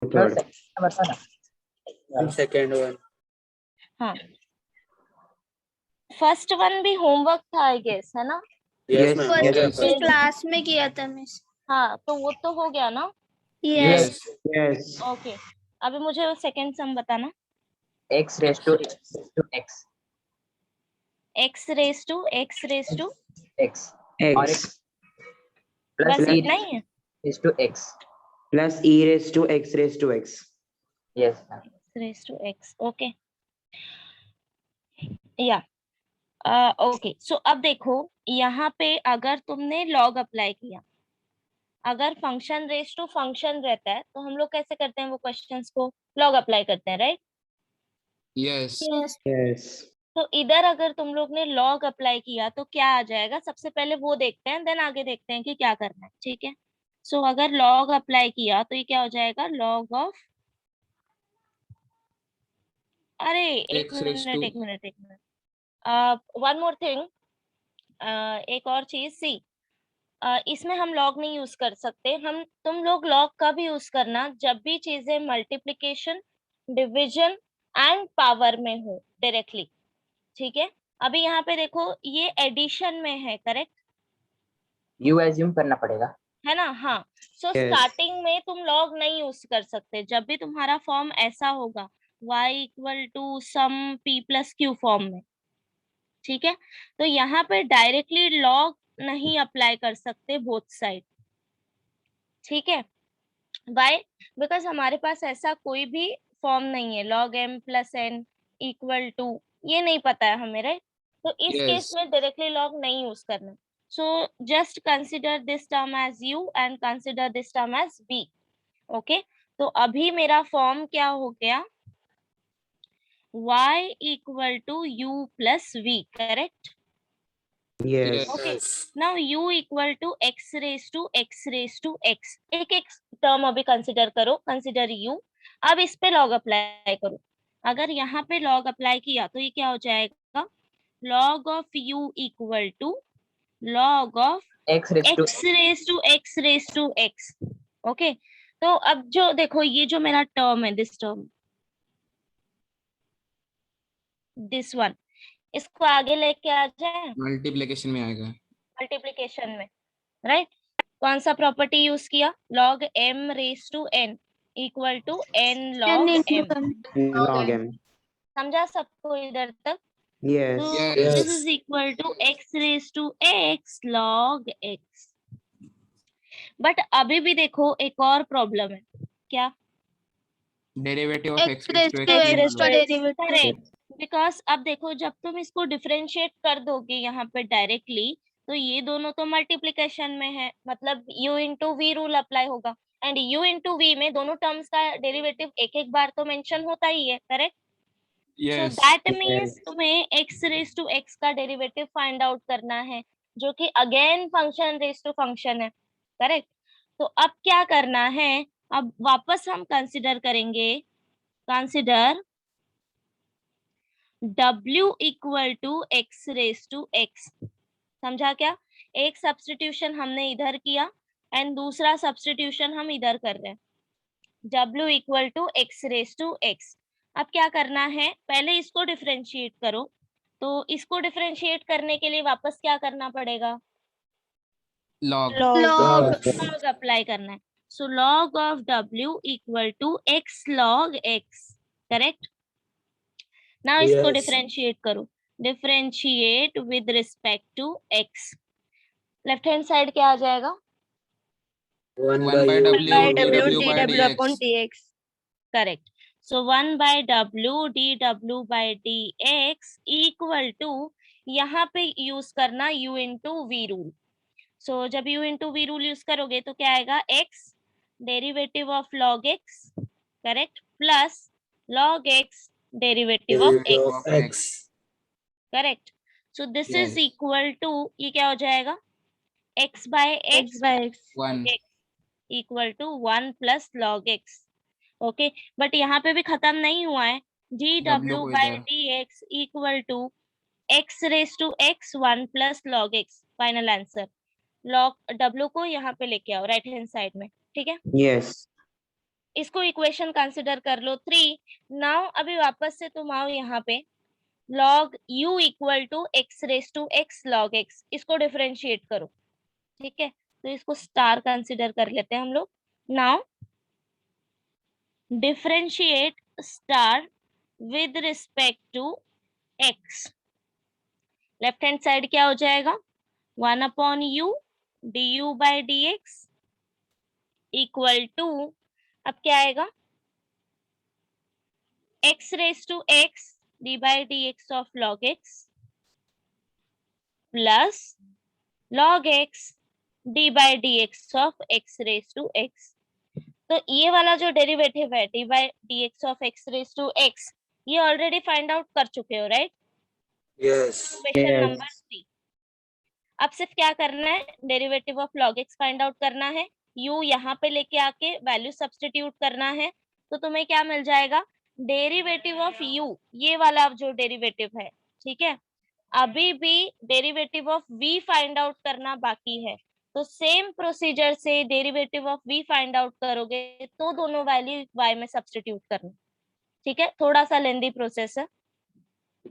third. Second one. हाँ, first one भी homework था आई गेस, है ना? Yes, Yes, ma'am. yes. Yes. Class में किया था मिस। हाँ, तो वो तो हो गया ना? यस। Yes. ओके, अभी मुझे वो सेकंड सम बताना। x raised to x x raise to x raise to x और X प्लस बस e इतना ही है? raised to x. plus e raised to x raised to x. Yes, ma'am. x raise to x, okay या okay. So अब देखो यहाँ पे अगर तुमने लॉग अप्लाई किया, अगर फंक्शन रेज टू फंक्शन रहता है तो हम लोग कैसे करते हैं वो क्वेश्चंस को? लॉग अप्लाई करते हैं, राइट? Yes. यस। Yes. तो इधर अगर तुम लोग ने लॉग अप्लाई किया तो क्या आ जाएगा? सबसे पहले वो देखते हैं, देन आगे देखते हैं कि क्या करना है, ठीक है? सो अगर लॉग अप्लाई किया तो ये क्या हो जाएगा? लॉग ऑफ, अरे एक X raised to- minute one more thing, एक और चीज सी, इसमें हम लॉग नहीं यूज कर सकते। तुम लोग लॉग कब यूज करना? जब भी चीजें मल्टीप्लिकेशन, डिवीजन एंड पावर में हो डायरेक्टली, ठीक है? अभी यहाँ पे देखो ये एडिशन में है, करेक्ट u assume करना पड़ेगा। है ना? हाँ, सो Yes. स्टार्टिंग में तुम लॉग नहीं यूज कर सकते। जब भी तुम्हारा फॉर्म ऐसा होगा y equal to some p plus Q form में, ठीक है? तो यहाँ पे डायरेक्टली लॉग नहीं अप्लाई कर सकते बोथ साइड, ठीक है? वाई? बिकॉज हमारे पास ऐसा कोई भी फॉर्म नहीं है, log m plus n equal to, ये नहीं पता है हमें, राइट? तो इस Yes. केस में डायरेक्टली लॉग नहीं यूज करना। So just consider this term as u and consider this term as v, okay? तो अभी मेरा फॉर्म क्या हो गया? y equal to u plus v, correct? Yes. Okay. Now u equal to x raise to x, एक एक term अभी consider करो, कंसिडर u। अब इस पे लॉग अप्लाई करो। अगर यहाँ पे लॉग अप्लाई किया तो ये क्या हो जाएगा? Log of u equal to log of x raised to x raise to x, okay? तो अब जो देखो ये जो मेरा टर्म है, दिस टर्म, दिस वन, इसको आगे लेके आ जाए Multiplication में आएगा. मल्टीप्लिकेशन में, राइट? कौन सा प्रॉपर्टी यूज किया? log m raise to n equal to n log m। Log m. समझा सबको इधर तक? Yes. तो Yes. This is equal to x raise to x log x। But अभी भी देखो एक और प्रॉब्लम है, क्या? Derivative of x raised to X x. raised to derivative. Correct, because अब देखो जब तुम इसको डिफरेंशिएट कर दोगे यहाँ पे डायरेक्टली, तो ये दोनों तो मल्टीप्लिकेशन में है, मतलब u into v rule apply होगा, एंड u इंटू वी में दोनों टर्म्स का डेरिवेटिव एक एक बार तो मेंशन होता ही है, correct? So Yes. That means तुम्हें x रेज टू x का डेरिवेटिव फाइंड आउट करना है, जो कि again function raise to function है, करेक्ट? तो अब क्या करना है? अब वापस हम कंसिडर करेंगे, consider w equal to x raise to x। समझा क्या? एक सब्स्टिट्यूशन हमने इधर किया एंड दूसरा सब्स्टिट्यूशन हम इधर कर रहे हैं, w equal to x raise to x। अब क्या करना है? पहले इसको डिफरेंशिएट करो, तो इसको डिफरेंशिएट करने के लिए वापस क्या करना पड़ेगा? Log. लॉग अप्लाई करना है। So log of w equal to x log x, correct? Now इसको Yes. डिफरेंशिएट करो, differentiate with respect to x। Left hand side क्या आ जाएगा? 1 1 by u w by dx. dx. Correct. So 1 by w dw by dx equal to, यहाँ पे use करना u into v rule. So जब u into v rule use करोगे तो क्या आएगा? x derivative of log x, correct, plus log x derivative of derivative x, of x. Correct? So this is Yes. Equal to, ये क्या हो जाएगा? x by x by x. 1. Equal to 1 plus log x, okay? But यहाँ पे भी खत्म नहीं हुआ है, dw को by इधर. dx equal to x raise to x 1 plus log x। Final answer, log w को यहाँ पे लेके आओ राइट हैंड साइड में, ठीक है? Yes. इसको इक्वेशन कंसिडर कर लो 3। नाउ अभी वापस से तुम आओ यहाँ पे log u equal to x raise to x log x, इसको डिफरेंशिएट करो। ठीक है, तो इसको स्टार कंसिडर कर लेते हैं हम लोग। Now differentiate star with respect to x, left hand side क्या हो जाएगा 1 upon u d u by d x equal to, अब क्या आएगा x raise to x d by d x of log x plus log x d by d x of x raise to x। तो ये वाला जो derivative है d by d x of x raise to x, ये already find out कर चुके हो, right? Yes. Question Yes. Number 3। अब सिर्फ क्या करना है, derivative of log x find out करना है, u यहाँ पे लेके आके वैल्यू सब्स्टिट्यूट करना है, तो तुम्हें क्या मिल जाएगा डेरिवेटिव ऑफ u, ये वाला जो डेरिवेटिव है। ठीक है, अभी भी derivative of v find out करना बाकी है, तो सेम प्रोसीजर से derivative of v find out करोगे तो दोनों वैल्यू y में सब्स्टिट्यूट करना। ठीक है, थोड़ा सा लेंदी प्रोसेस है,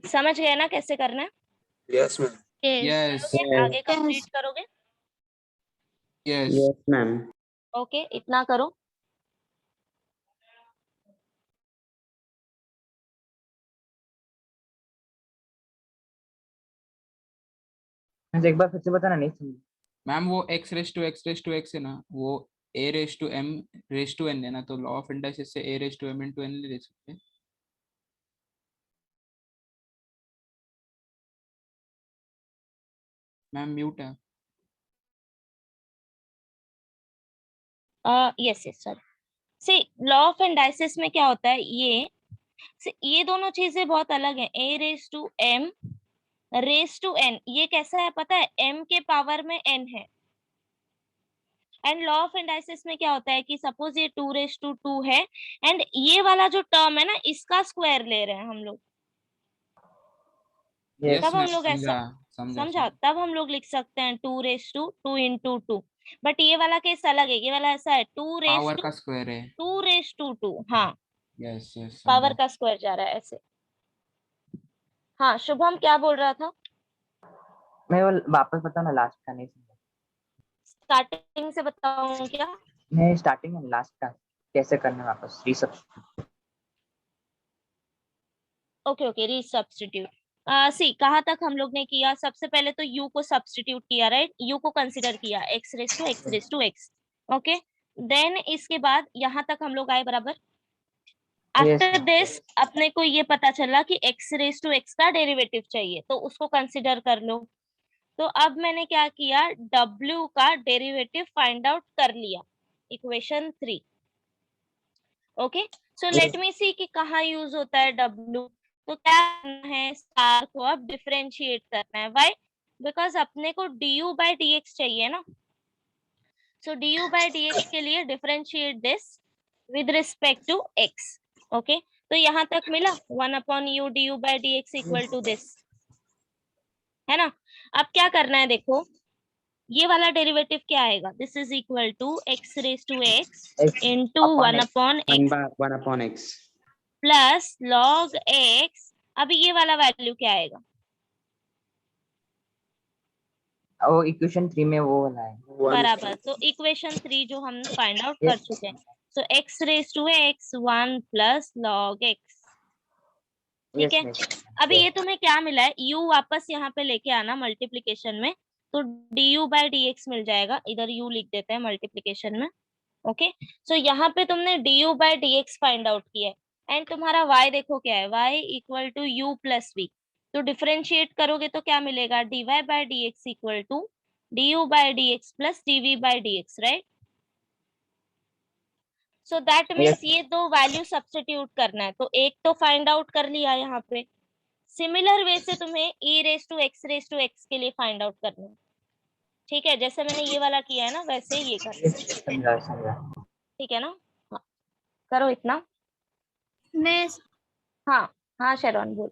समझ गए ना कैसे करना है? Yes, ma'am. Yes. करोगे? आगे कंप्लीट करोगे? Yes. Yes, ma'am. ओके, इतना करो। मुझे एक बार फिर से बताना, नहीं समझ। मैम वो x रेस टू x है ना, वो a raise to m raise to n है ना, तो लॉ ऑफ इंडाइसिस से a raise to m into n ले सकते हैं। मैम म्यूट है। Yes yes sir, see law of indices में क्या होता है, ये दोनों चीजें बहुत अलग हैं। a raise to m raise to n, ये कैसा है पता है, m के पावर में n है। एंड लॉ ऑफ इंडाइसिस में क्या होता है कि सपोज ये 2 रेस टू 2 है एंड ये वाला जो टर्म है ना इसका स्क्वायर ले रहे हैं हम लोग, यस तब हम मैम, लोग ऐसा समझा, तब हम लोग लिख सकते हैं 2 रेस टू 2 इंटू 2। बट ये वाला केस अलग है, ये वाला ऐसा है 2 रेस पावर टू का स्क्वायर है। 2 रेस टू 2, हाँ यस यस, पावर का स्क्वायर जा रहा है ऐसे। हाँ शुभम क्या बोल रहा था? मैं वो वापस बताओ ना, लास्ट का नहीं समझा। स्टार्टिंग से बताऊं क्या? नहीं, स्टार्टिंग एंड लास्ट का कैसे करना है वापस resubstitute. Okay okay, resubstitute. See कहाँ तक हम लोग ने किया, सबसे पहले तो u को सब्स्टिट्यूट किया, राइट? u को कंसीडर किया x raise to x, okay. Then इसके बाद यहाँ तक हम लोग आए बराबर। आफ्टर दिस अपने को ये पता चला कि x रेस टू x का डेरिवेटिव चाहिए, तो उसको कंसीडर कर लो। तो अब मैंने क्या किया, w का डेरिवेटिव फाइंड आउट कर लिया, equation 3। Okay, so let me see कि कहाँ यूज होता है w। तो क्या करना है, स्टार को अब डिफरेंशिएट करना है। व्हाई? बिकॉज अपने को du बाई dx चाहिए ना, सो du बाई dx के लिए differentiate this with respect to x। Okay, तो यहाँ तक मिला 1 upon u du by dx equal to this, है ना? अब क्या करना है, देखो ये वाला डेरिवेटिव क्या आएगा, this is equal to x raise to x into 1 upon x 1 upon x. Plus log x। अभी ये वाला वैल्यू क्या आएगा, वो इक्वेशन 3 में वो वाला है। बराबर। तो इक्वेशन 3 जो हम फाइंड आउट कर चुके हैं, so x raise to x 1 plus log x। ठीक है, अभी ये तुम्हें क्या मिला है, u वापस यहाँ पे लेके आना मल्टीप्लीकेशन में, तो du बाई dx मिल जाएगा, इधर u लिख देते हैं मल्टीप्लीकेशन में। ओके, सो यहाँ पे तुमने du by dx find out किया है एंड तुम्हारा y देखो क्या है, y equal to u plus v। तो डिफरेंशिएट करोगे तो क्या मिलेगा, dy by dx equal to du by dx plus dv by dx, right? So that means ये दो वैल्यू सब्स्टिट्यूट करना है, तो एक तो फाइंड आउट कर लिया यहाँ पे। सिमिलर वे से तुम्हें e रेस टू x के लिए फाइंड आउट करना है। ठीक है, जैसे मैंने ये वाला किया है ना वैसे ये करना है, ठीक है ना? हाँ करो इतना। मिस हाँ हाँ शरण बोल।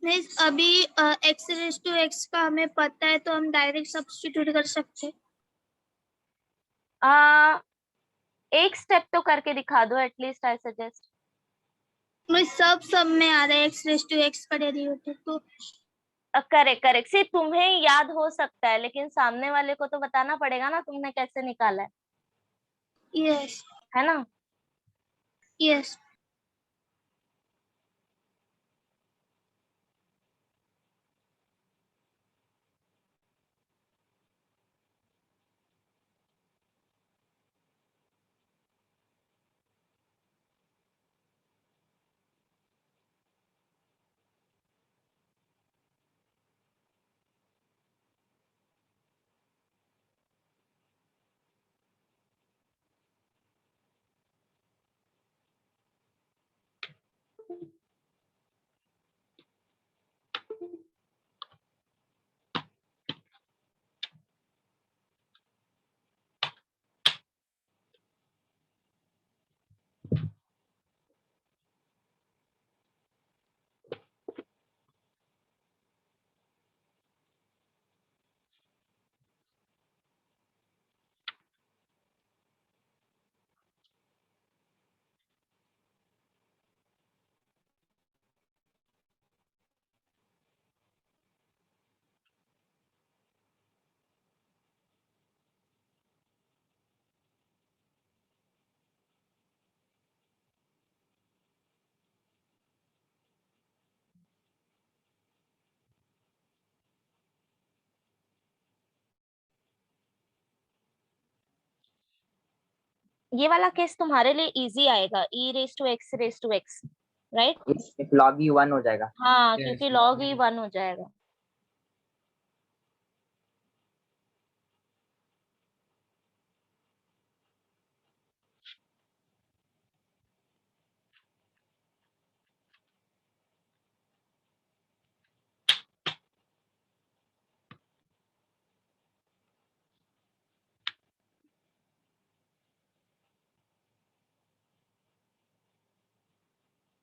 मिस अभी x रेस टू x का हमें पता है तो हम डायरेक्ट सब्स्टिट्यूट कर सकते हैं। एक स्टेप तो करके दिखा दो एटलीस्ट, आई सजेस्ट। मैं सब में आ रहा है एक्स रेस टू एक्स पढ़े रही होती तो। करेक्ट करेक्ट, सिर्फ तुम्हें याद हो सकता है लेकिन सामने वाले को तो बताना पड़ेगा ना तुमने कैसे निकाला यस है ना। यस। ये वाला केस तुम्हारे लिए इजी आएगा, e raise to x, right. If log e 1 हो जाएगा। हाँ Yes, क्योंकि yes, log ही yes. 1 हो जाएगा।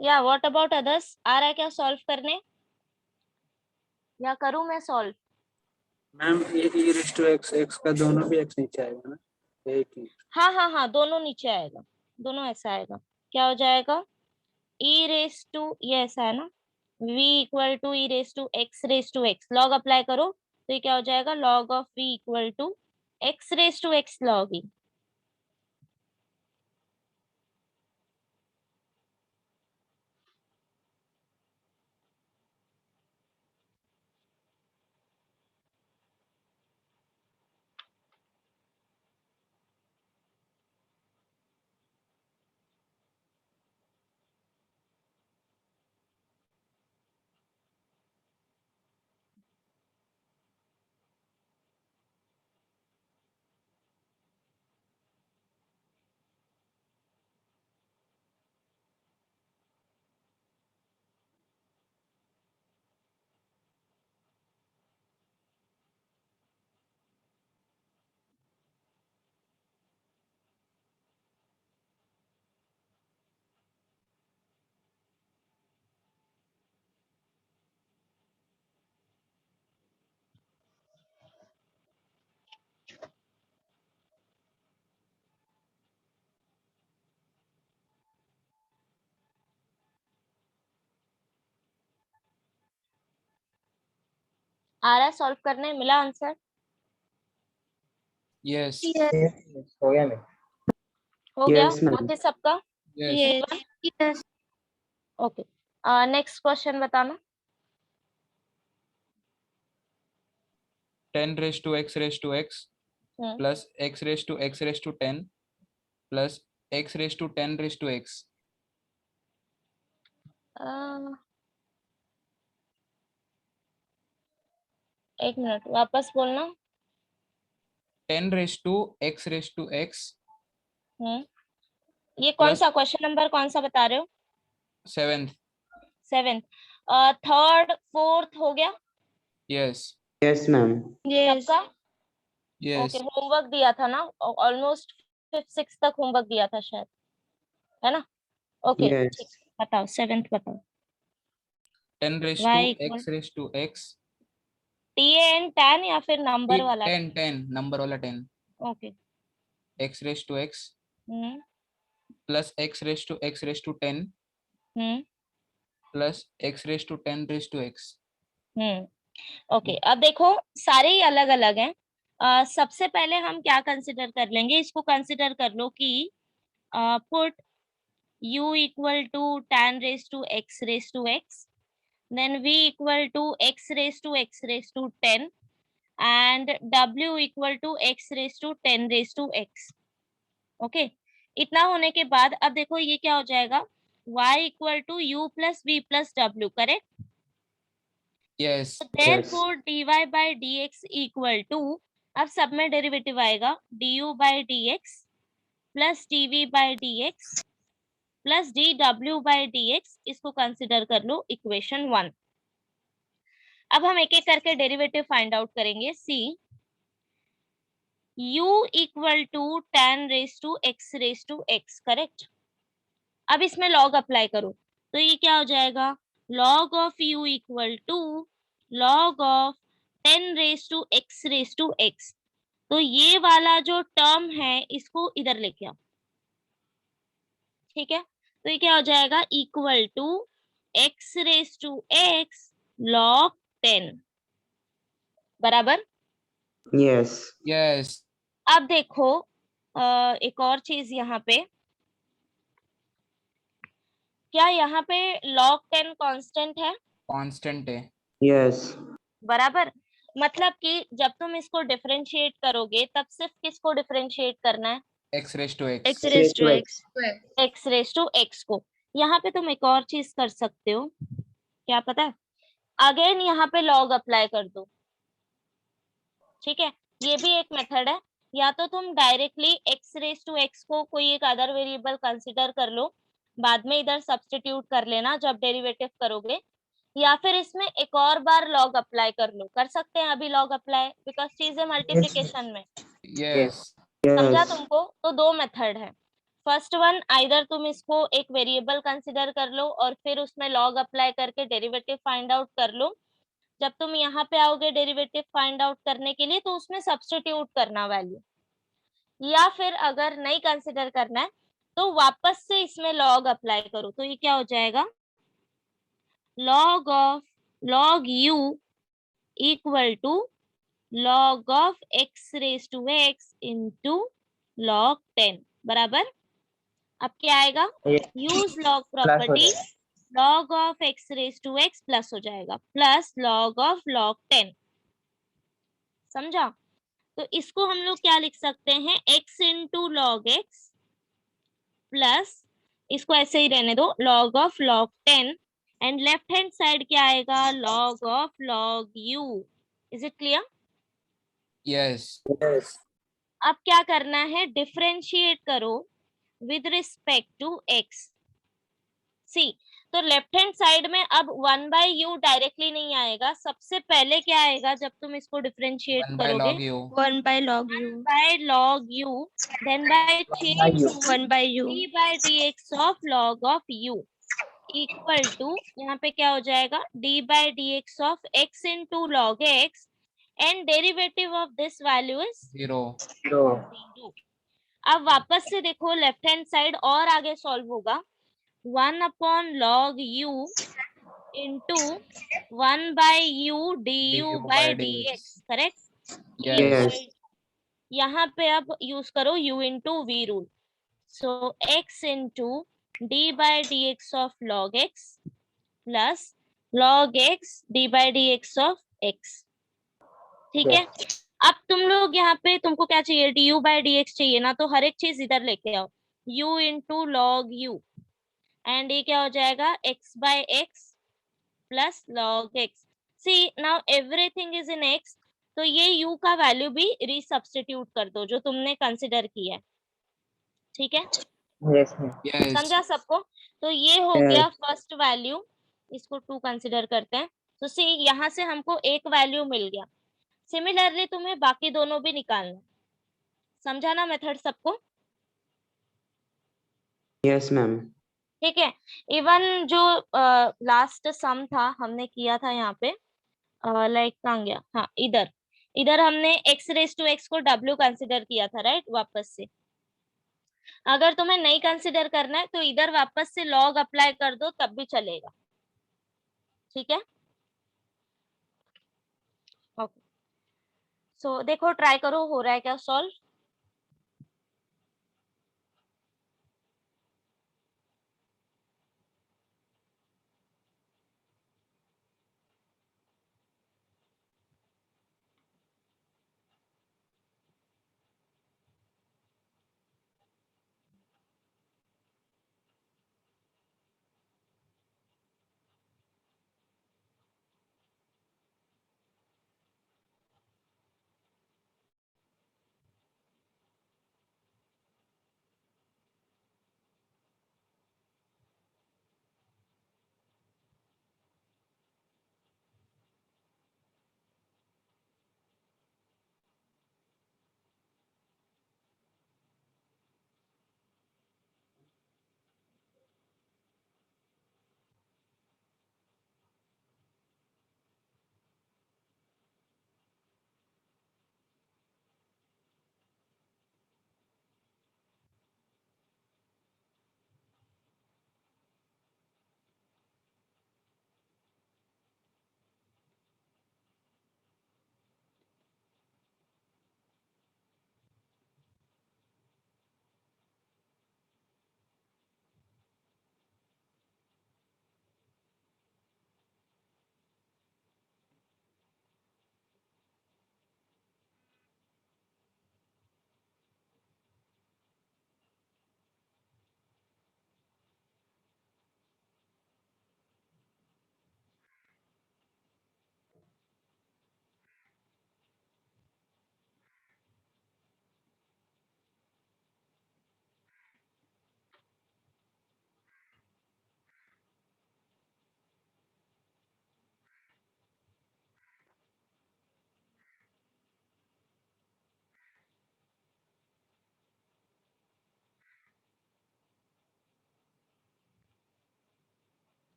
या व्हाट अबाउट अदर्स, आ रहा है क्या सॉल्व करने, या करूं मैं सॉल्व? मैम ये ई रेस टू एक्स एक्स का दोनों भी एक्स नीचे आएगा ना, एक ही। हाँ हाँ हाँ, दोनों नीचे आएगा, दोनों ऐसा आएगा। क्या हो जाएगा, ई रेस टू, ये ऐसा है ना, v equal to e raise to x, log apply करो तो ये क्या हो जाएगा, log of v equal to x raise to x log e. आ रहा है सॉल्व करने, मिला आंसर? Yes, यस हो गया मैं। हो गया Yes, ma'am. बाकी सबका? yes. Yes yes. Okay, next question बताना। 10 raised to x hmm, plus x raised to 10 plus x raised to 10 raised to x. अ, एक मिनट वापस बोलना। 10 raised to x raised to x हम्म, ये कौन plus सा question number कौन सा बता रहे हो? 7th. 7th, थर्ड फोर्थ हो गया Yes, Yes, ma'am. यस सबका? yes. ओके, होमवर्क दिया था ना, ऑलमोस्ट 5th 6th तक होमवर्क दिया था शायद, है ना। Okay Yes. ठीक, बताओ 7th बताओ। 10 raised y to equal x raised to x. tn tan या फिर नंबर वाला? 10 number वाला 10. Okay. x raised to x plus x raise to 10 plus x raise to 10 okay, अब देखो सारे ही अलग अलग हैं। सबसे पहले हम क्या कंसिडर कर लेंगे, इसको कंसिडर कर लो कि put u equal to tan raise to x, then v equal to x raise to 10 and w equal to x raise to 10 okay. इतना होने के बाद अब देखो ये क्या हो जाएगा, y equal to u plus v plus w, correct. Yes therefore dy by dx equal to, अब सब में डेरिवेटिव आएगा, du by dx plus dv by dx plus dw by dx, इसको कंसिडर कर लो इक्वेशन 1। अब हम एक एक करके डेरिवेटिव फाइंड आउट करेंगे। See u equal to tan raise to x, correct. अब इसमें लॉग अप्लाई करो तो ये क्या हो जाएगा, log of u equal to log of 10 raise to x। तो ये वाला जो टर्म है इसको इधर लेके आओ, ठीक है। तो ये क्या हो जाएगा, equal to x raise to x log 10, बराबर। Yes. यस अब देखो एक और चीज यहाँ पे, क्या यहाँ पे log 10 कांस्टेंट है? कांस्टेंट है। Yes. बराबर। मतलब कि जब तुम इसको डिफरेंशिएट करोगे तब सिर्फ किसको डिफरेंशिएट करना है, x raise to x x raised to x. x raise to x को। यहाँ पे तुम एक और चीज कर सकते हो, क्या पता है, अगेन यहाँ पे लॉग अप्लाई कर दो, ठीक है। ये भी एक मेथड है, या तो तुम directly x raise to x को कोई एक अदर वेरिएबल कंसिडर कर लो, बाद में इधर सब्स्टिट्यूट कर लेना जब डेरिवेटिव करोगे, या फिर इसमें एक और बार लॉग अप्लाई कर लो, कर सकते हैं अभी लॉग अप्लाई, बिकॉज चीजें मल्टीप्लिकेशन में। यस समझा Yes. तुमको? तो दो मेथड है। फर्स्ट वन, आइदर तुम इसको एक वेरिएबल कंसिडर कर लो और फिर उसमें लॉग अप्लाई करके डेरिवेटिव फाइंड आउट कर लो। जब तुम यहाँ पे आओगे डेरिवेटिव फाइंड आउट करने के लिए तो उसमें सब्स्टिट्यूट करना वैल्यू, या फिर अगर नहीं कंसिडर करना है तो वापस से इसमें लॉग अप्लाई करो। तो ये क्या हो जाएगा, log of log u equal to log of x raise to x into log 10, बराबर। अब क्या आएगा, use log property, log of x raise to x plus हो जाएगा, प्लस log ऑफ log 10। समझा? तो इसको हम लोग क्या लिख सकते हैं, x into log x plus, इसको ऐसे ही रहने दो, log of log 10, and left hand side क्या आएगा, log of log u। Is it clear? Yes अब क्या करना है, डिफरेंशिएट करो विद रिस्पेक्ट टू x। सी, तो लेफ्ट हैंड साइड में अब 1 by u डायरेक्टली नहीं आएगा, सबसे पहले क्या आएगा जब तुम इसको डिफरेंशिएट 1 by करोगे, log u 1 by log u. by log u, then by change to 1 by u. d by dx of log of u equal to, यहाँ पे क्या हो जाएगा, d by dx of x into log x, and derivative of this value is 0 0। अब वापस से देखो left hand side और आगे सॉल्व होगा, 1 upon log u into 1 by u du by dx, correct. Yes. यहाँ पे अब यूज करो u into v rule, so x into d by dx of log x plus log x d by dx of x, ठीक है। अब तुम लोग यहाँ पे तुमको क्या चाहिए, du by dx चाहिए ना, तो हर एक चीज इधर लेके आओ, u into log u, and ये क्या हो जाएगा, x by x plus log x। See now everything is in x, तो ये u का वैल्यू भी रीसब्स्टिट्यूट कर दो जो तुमने कंसिडर किया है, ठीक है। यस यस समझा सबको? तो ये हो Yes. गया फर्स्ट वैल्यू, इसको 2 कंसिडर करते हैं। तो सी यहाँ से हमको एक वैल्यू मिल गया, सिमिलरली तुम्हें बाकी दोनों भी निकालना है। समझा ना मेथड सबको? Yes, ma'am. ठीक है। इवन जो लास्ट सम था हमने किया था यहाँ पे, लाइक कहाँ गया, हाँ इधर, इधर हमने x रेस टू x को w कंसिडर किया था, राइट, वापस से। अगर तुम्हें नहीं कंसिडर करना है तो इधर वापस से लॉग अप्लाई कर दो तब भी चलेगा, ठीक है। ओके, सो देखो ट्राई करो हो रहा है क्या सॉल्व।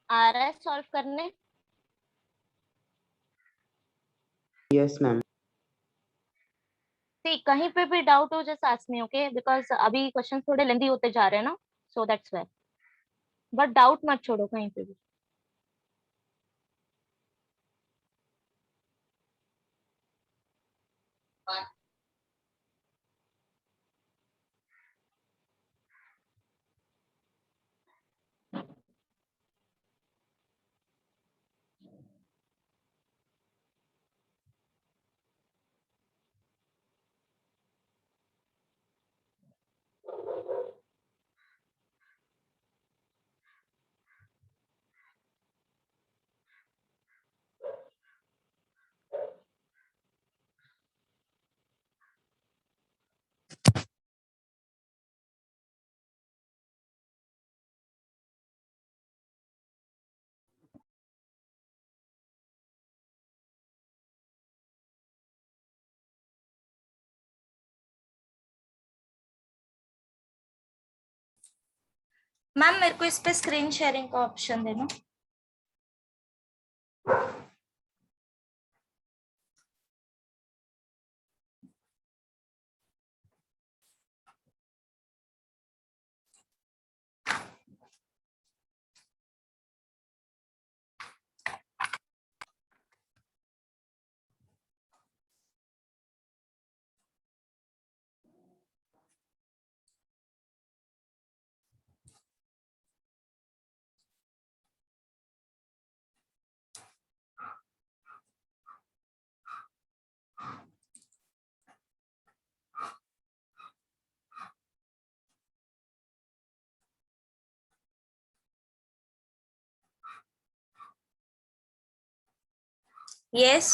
आ रहा है सॉल्व करने। Yes, ma'am. ठीक, कहीं पे भी डाउट हो just ask me, okay, because अभी क्वेश्चन थोड़े लेंदी होते जा रहे हैं ना, so that's why. But doubt मत छोड़ो कहीं पे भी। मैम मेरे को इस पे स्क्रीन शेयरिंग का ऑप्शन देना। Yes,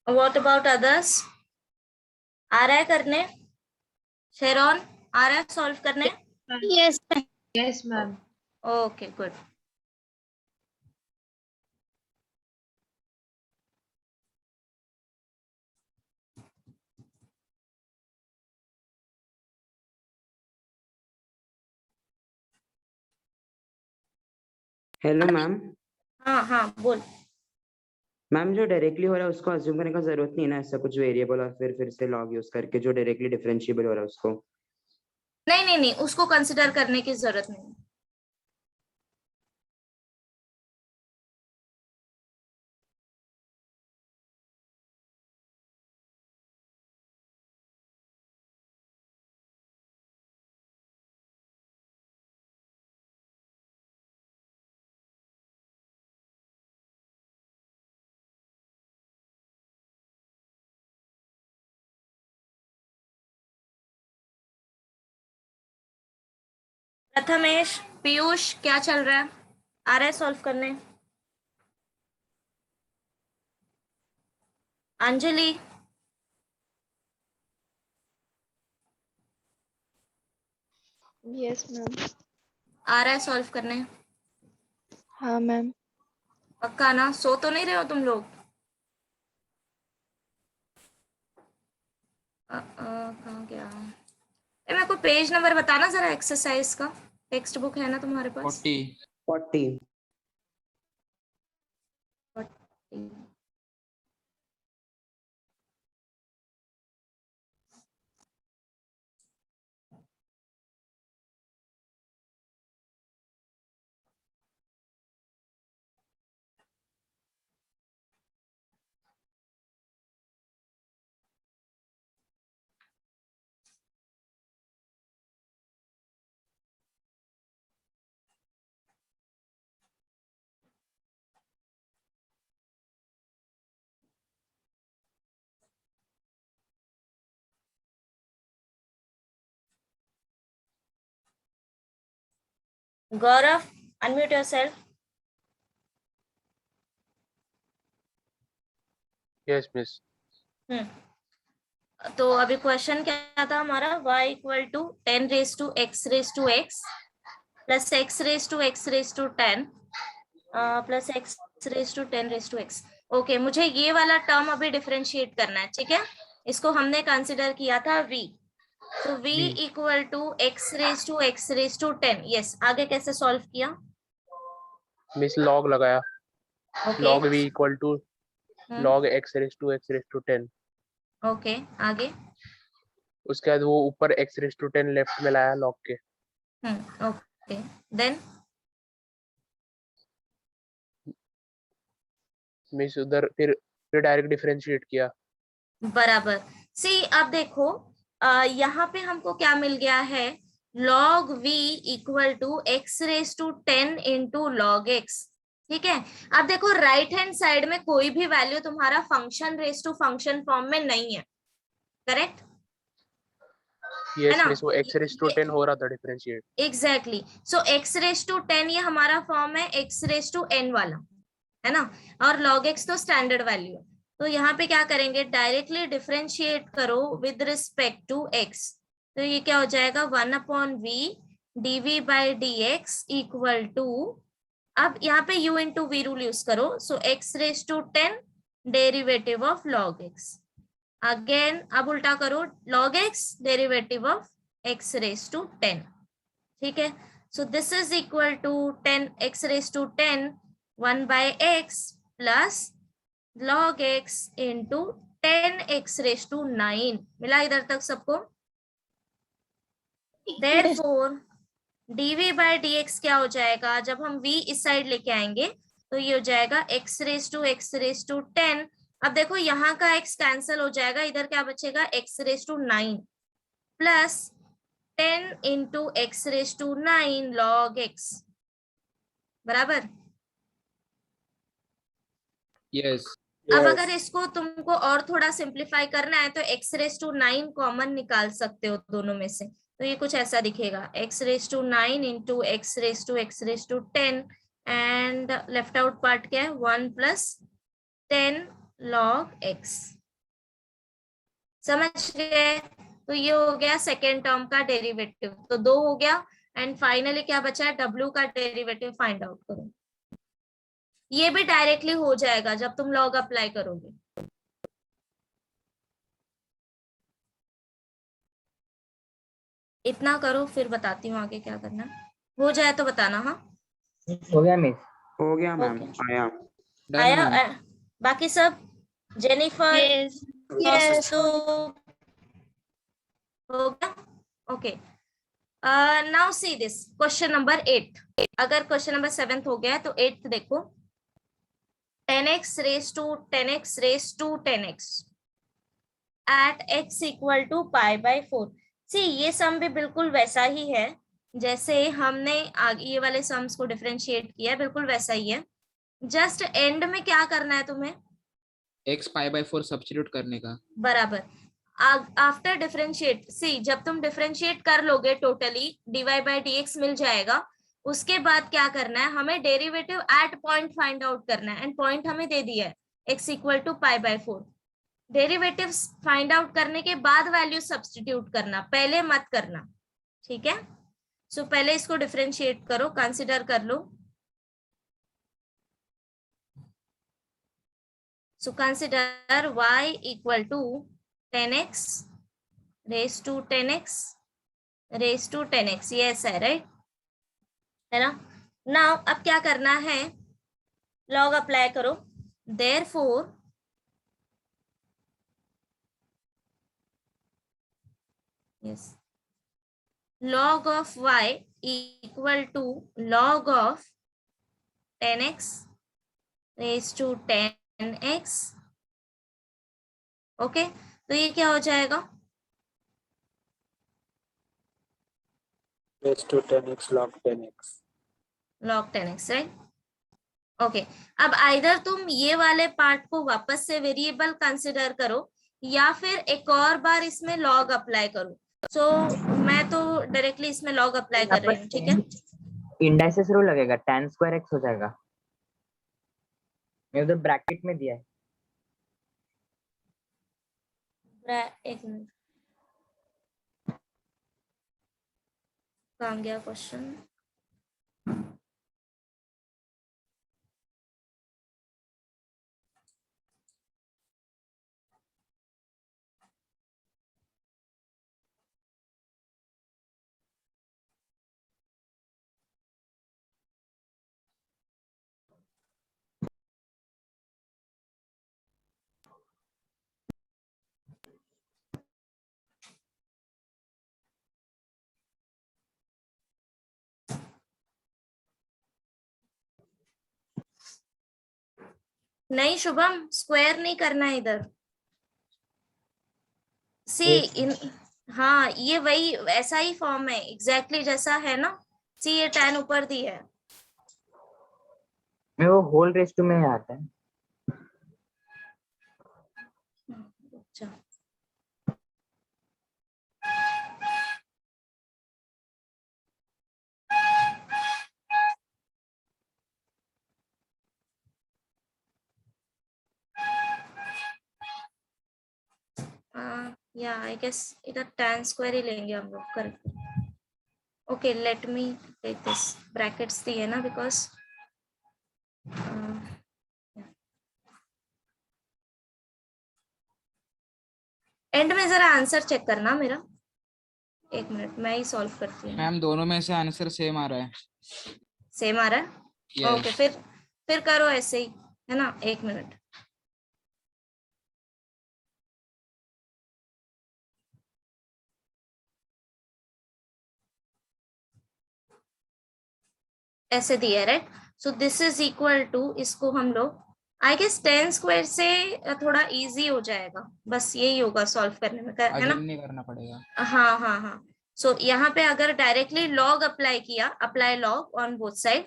what about others? आ रहा है करने? शेरॉन आ रहा है सॉल्व करने? Yes. Yes, ma'am. Okay good. Hello ma'am. हाँ हाँ बोल। मैम जो डायरेक्टली हो रहा है उसको अज्यूम करने का जरूरत नहीं है ना, ऐसा कुछ वेरिएबल और फिर से लॉग यूज करके जो डायरेक्टली डिफरेंशिएबल हो रहा है उसको। नहीं नहीं नहीं, उसको कंसिडर करने की जरूरत नहीं। प्रथमेश, पीयूष, क्या चल रहा है? आ रहा है सॉल्व करने? Anjali, yes ma'am. आ रहा है सॉल्व करने? हाँ मैम। पक्का ना? सो तो नहीं रहे हो तुम लोग? कहाँ गया? मेरे को पेज नंबर बताना जरा एक्सरसाइज का। टेक्स्ट बुक है ना तुम्हारे पास? 40। 40। Gaurav, unmute yourself. Yes miss. तो अभी क्वेश्चन क्या था हमारा? y equal to 10 raise to x raise to x plus x raise to x raise to 10 plus x raise to 10 raise to x। Okay, मुझे ये वाला टर्म अभी डिफरेंशिएट करना है, ठीक है? इसको हमने कंसिडर किया था v, तो v equal to x raise to 10। Yes, आगे कैसे सॉल्व किया? मिस लॉग लगाया। Okay log v equal to log x raise to 10। Okay, आगे? उसके बाद वो ऊपर x रेज टू 10 लेफ्ट में लाया लॉग के। ओके, देन मिस उधर फिर डायरेक्ट डिफरेंशिएट किया। बराबर। सी अब देखो, यहाँ पे हमको क्या मिल गया है? log v equal to x raise to 10 into log x, ठीक है? अब देखो राइट हैंड साइड में कोई भी वैल्यू तुम्हारा function raise to function form में नहीं है, करेक्ट? यस ना? मिस वो x रेज टू 10 हो रहा था differentiate. Exactly. So x raise to 10 ये हमारा फॉर्म है एक्स रेज टू n वाला, है ना? और log x तो स्टैंडर्ड वैल्यू है। तो यहाँ पे क्या करेंगे? डायरेक्टली डिफरेंशिएट करो विद रिस्पेक्ट टू x। तो ये क्या हो जाएगा? 1/v dv by dx equal to, अब यहाँ पे u into v rule use करो, so x raise to 10 derivative of log x। Again अब उल्टा करो, log x derivative of x raise to 10, ठीक है? So this is equal to 10 x raise to 10 1 by x plus log x into 10x raise to 9। मिला इधर तक सबको? Therefore dv by dx क्या हो जाएगा? जब हम v इस साइड लेके आएंगे तो ये हो जाएगा x रेज टू 10। अब देखो यहाँ का x कैंसिल हो जाएगा, इधर क्या बचेगा? x raise to 9 plus 10 into x raise to 9 log x, बराबर? यस। अब अगर इसको तुमको और थोड़ा सिंप्लीफाई करना है तो x रेज टू 9 कॉमन निकाल सकते हो दोनों में से, तो ये कुछ ऐसा दिखेगा, x raise to 9 into x raise to 10 and left out part क्या है? 1 प्लस 10 log x। समझ गए? तो ये हो गया सेकेंड टर्म का डेरिवेटिव, तो 2 हो गया। एंड फाइनली क्या बचा है? w का डेरिवेटिव फाइंड आउट करो। ये भी डायरेक्टली हो जाएगा जब तुम लॉग अप्लाई करोगे। इतना करो फिर बताती हूँ आगे क्या करना। हो जाए तो बताना। हाँ हो गया मिस। हो गया मैम, Okay. आया। डन आया मैम। बाकी सब जेनिफर Yes. yes. हो गया okay now see this question number 8 अगर क्वेश्चन नंबर 7 हो गया तो 8th देखो 10x raised to 10x raised to 10x at x equal to pi by 4 सी ये सम भी बिल्कुल वैसा ही है जैसे हमने आगे ये वाले सम्स को डिफरेंशिएट किया है बिल्कुल वैसा ही है जस्ट एंड में क्या करना है तुम्हें x पाई बाय 4 सब्स्टिट्यूट करने का। बराबर आफ्टर डिफरेंशिएट सी जब तुम डिफरेंशिएट कर लोगे टोटली dy बाय dx मिल जाएगा उसके बाद क्या करना है हमें derivative at point find out करना है एंड पॉइंट हमें दे दिया है x equal to pi by 4 derivative find out करने के बाद वैल्यू सब्स्टिट्यूट करना पहले मत करना ठीक है सो पहले इसको डिफरेंशिएट करो कंसिडर कर लो so consider y equal to 10x raised to 10x raised to 10x ये ऐसा है राइट है ना नाउ अब क्या करना है लॉग अप्लाई करो therefore yes log of y equal to log of 10x raised to 10x okay तो ये क्या हो जाएगा raised to 10x log 10x log 10x right okay अब आइदर तुम ये वाले पार्ट को वापस से वेरिएबल कंसिडर करो या फिर एक और बार इसमें लॉग अप्लाई करो सो मैं तो डायरेक्टली इसमें लॉग अप्लाई कर रही हूँ ठीक है इंडाइसेस रूल लगेगा tan स्क्वायर x हो जाएगा मैं उधर ब्रैकेट में दिया है एक मिनट कहाँ गया क्वेश्चन नहीं शुभम स्क्वायर नहीं करना है इधर सी इन हाँ ये वही ऐसा ही फॉर्म है एग्जैक्टली जैसा है ना सी ये tan ऊपर दी है मैं वो होल रेस टू में आता है अच्छा या आई गेस इधर tan स्क्वायर ही लेंगे हम लोग correct okay let me take this brackets दी है ना बिकॉज एंड में जरा आंसर चेक करना मेरा एक मिनट मैं ही सॉल्व करती हूँ मैम दोनों में से आंसर सेम आ रहा है। सेम आ रहा है Yes. ओके फिर करो ऐसे ही है ना एक मिनट ऐसे दिया है right so this is equal to इसको हम लोग आई गेस tan स्क्वायर से थोड़ा इजी हो जाएगा बस यही होगा सॉल्व करने में है ना अजूम नहीं करना पड़ेगा। हाँ हाँ हाँ सो यहाँ पे अगर डायरेक्टली लॉग अप्लाई किया apply log on both side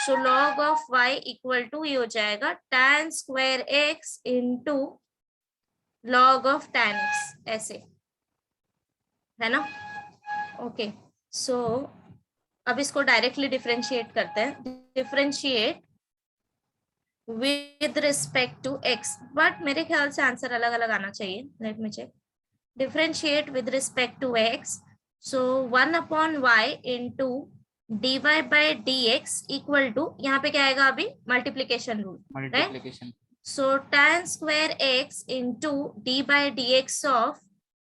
so log of y equal to ये हो जाएगा tan square x into log of tan x ऐसे है ना ओके सो अब इसको डायरेक्टली डिफरेंशिएट करते हैं differentiate with respect to x but मेरे ख्याल से आंसर अलग अलग आना चाहिए let me check differentiate with respect to x so 1 upon y into dy by dx equal to यहाँ पे क्या आएगा अभी multiplication rule multiplication so tan square x into d by dx of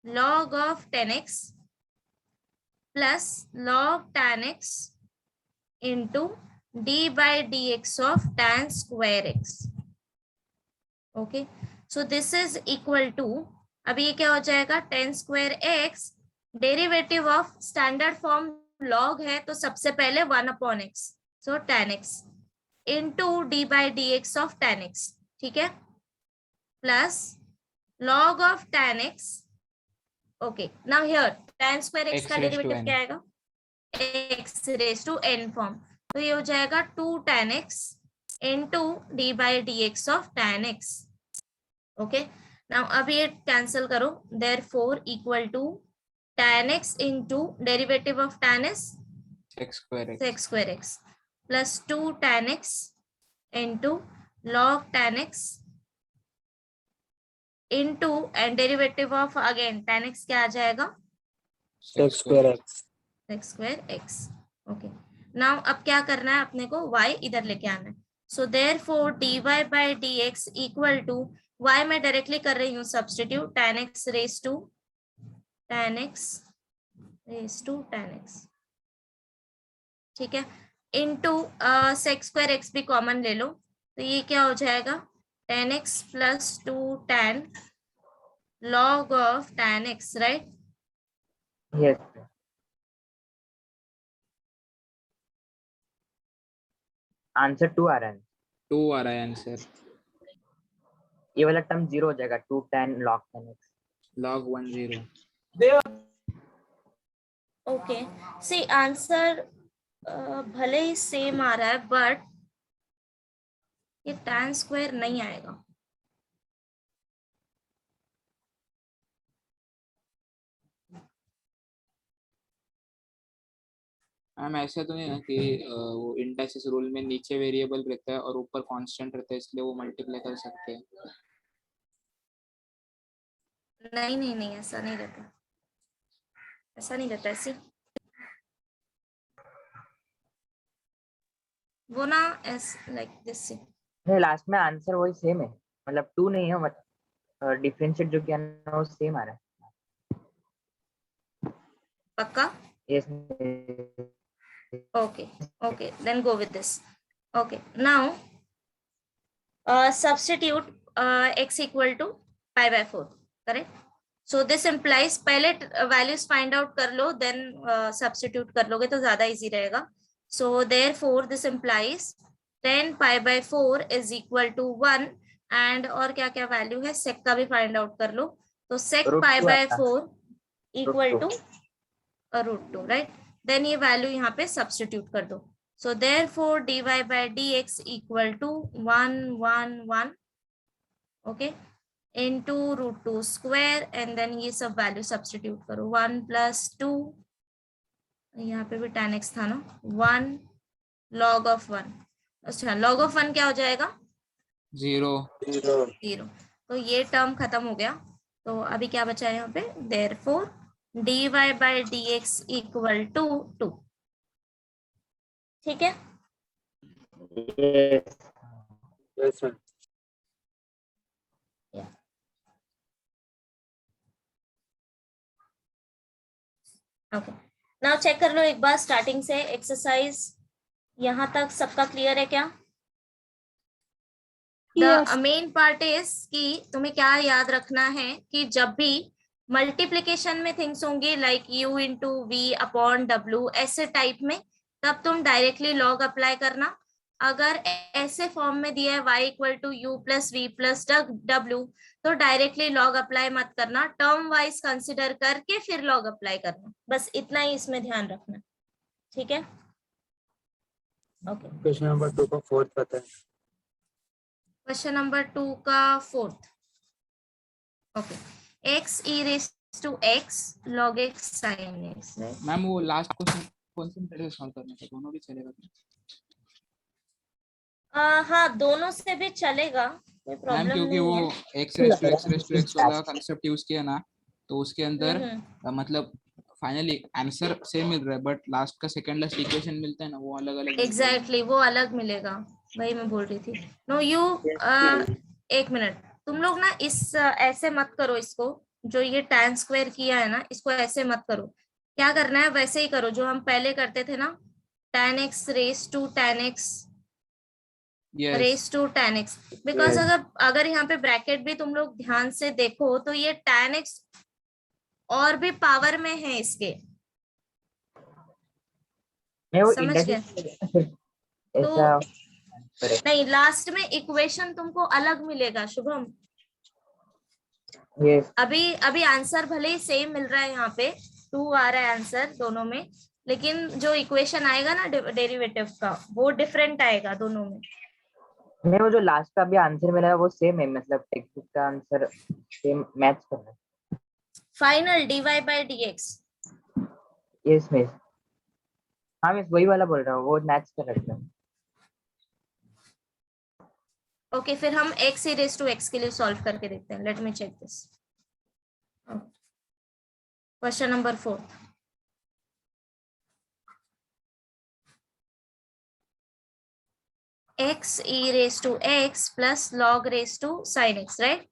log of 10x plus log tan x into d by d x of tan square x. Okay, so this is equal to, अभी ये क्या हो जाएगा, tan square x, derivative of standard form log है तो सबसे पहले 1/x, so tan x into d by dx of tan x, ठीक है, plus log of tan x। Okay, now here tan square x का x raised to derivative n. क्या आएगा, x raise to n form, तो ये हो जाएगा 2 tan x into d by dx of tan x। Okay, now अब ये cancel करो, therefore equal to tan x into derivative of tan s x square x. sec square x plus 2 tan x into log tan x into and derivative of again tan x क्या आ जाएगा, sec square x। sec square x। Okay, now अब क्या करना है अपने को, y इधर लेके आना है, so therefore dy by dx equal to, y मैं डायरेक्टली कर रही हूँ substitute, tan x raise to tan x, ठीक है, इनटू sec स्क्वायर x भी कॉमन ले लो, तो ये क्या हो जाएगा, tan x plus 2 tan log of tan x, right. Yes answer 2 आ रहा है, 2 आ रहा है आंसर, ये वाला टर्म 0 हो जाएगा, 2 tan log tan x। log 1 0. Okay, see answer भले ही सेम आ रहा है बट ये tan स्क्वायर नहीं आएगा। मैम ऐसा तो नहीं ना कि वो इंटरसेस रूल में नीचे वेरिएबल रहता है और ऊपर कांस्टेंट रहता है, इसलिए वो मल्टीप्लाई कर सकते हैं। नहीं नहीं नहीं, ऐसा नहीं रहता, ऐसा नहीं रहता, ऐसी वो ना एस लाइक दिस। नहीं, लास्ट में आंसर वही सेम है, मतलब 2 नहीं है, डिफरेंशिएट जो किया ना वो सेम आ रहा है। पक्का, yes okay, okay, then go with this। okay, now substitute x equal to pi by 4, correct, so this implies पहले values find out कर लो, then substitute कर लोगे तो ज्यादा easy रहेगा, so therefore this implies 10 pi by 4 is equal to 1 and और क्या क्या value है, sec का भी find out कर लो, तो sec pi by 4 equal to √2, right, then ये वैल्यू यहाँ पे सब्स्टिट्यूट कर दो, so therefore dy by dx equal to 1 1 1, okay, into √2 square and then ये सब वैल्यू सब्स्टिट्यूट करो, 1 + 2, यहाँ पे भी tan x था ना, 1 log of 1, अच्छा log of 1 क्या हो जाएगा, 0. 0, तो ये टर्म खत्म हो गया, तो अभी क्या बचा है यहाँ पे, therefore dy by dx equal to 2, ठीक है, yes ma'am। Okay, now check कर लो एक बार स्टार्टिंग से एक्सरसाइज, यहाँ तक सबका क्लियर है क्या? द मेन पार्ट इज कि तुम्हें क्या याद रखना है कि जब भी मल्टीप्लिकेशन में थिंग्स होंगी like u into v upon w ऐसे टाइप में, तब तुम डायरेक्टली लॉग अप्लाई करना, अगर ऐसे फॉर्म में दिया है y equal to u plus v plus w तो डायरेक्टली लॉग अप्लाई मत करना, टर्म वाइज कंसिडर करके फिर लॉग अप्लाई करना, बस इतना ही इसमें ध्यान रखना, ठीक है, ओके। क्वेश्चन नंबर 2 का फोर्थ पता है, क्वेश्चन नंबर 2 का fourth, okay, x e raised to x log x sin x, right? Ma'am वो लास्ट क्वेश्चन कौन से मेथड से सॉल्व करना है, दोनों भी चलेगा हाँ दोनों से भी चलेगा, कोई मैम, प्रॉब्लम क्योंकि नहीं वो है। x वाला कंसेप्ट यूज किया ना, तो उसके अंदर मतलब फाइनली आंसर सेम मिल रहा है बट लास्ट का सेकंड लास्ट इक्वेशन मिलता है ना, वो अलग अलग एग्जैक्टली वो अलग मिलेगा, वही मैं बोल रही थी। नो यू एक मिनट, तुम लोग ना इस ऐसे मत करो, इसको जो ये tan स्क्वायर किया है ना इसको ऐसे मत करो, क्या करना है वैसे ही करो जो हम पहले करते थे ना, tan x raised to tan x yes raised to tan x, because Yes. अगर यहाँ पे ब्रैकेट भी तुम लोग ध्यान से देखो तो ये tan x और भी पावर में है इसके, मैं वो समझ गए? ऐसा नहीं, लास्ट में इक्वेशन तुमको अलग मिलेगा शुभम। यस अभी अभी आंसर भले ही सेम मिल रहा है, यहाँ पे 2 आ रहा है आंसर दोनों में, लेकिन जो इक्वेशन आएगा ना डेरिवेटिव का वो डिफरेंट आएगा दोनों में। मैं वो जो लास्ट का भी आंसर मिला है वो सेम है, मतलब टेक्स्ट बुक का आंसर सेम मैच कर रहा है। Final dy by dx। Yes miss, हाँ मिस वही वाला बोल रहा हूँ, वो मैच कर रहा है। ओके, फिर हम x e raised to x के लिए सॉल्व करके देखते हैं। Let me check this. Question number 4। x e raised to x plus log raised to sin x, right?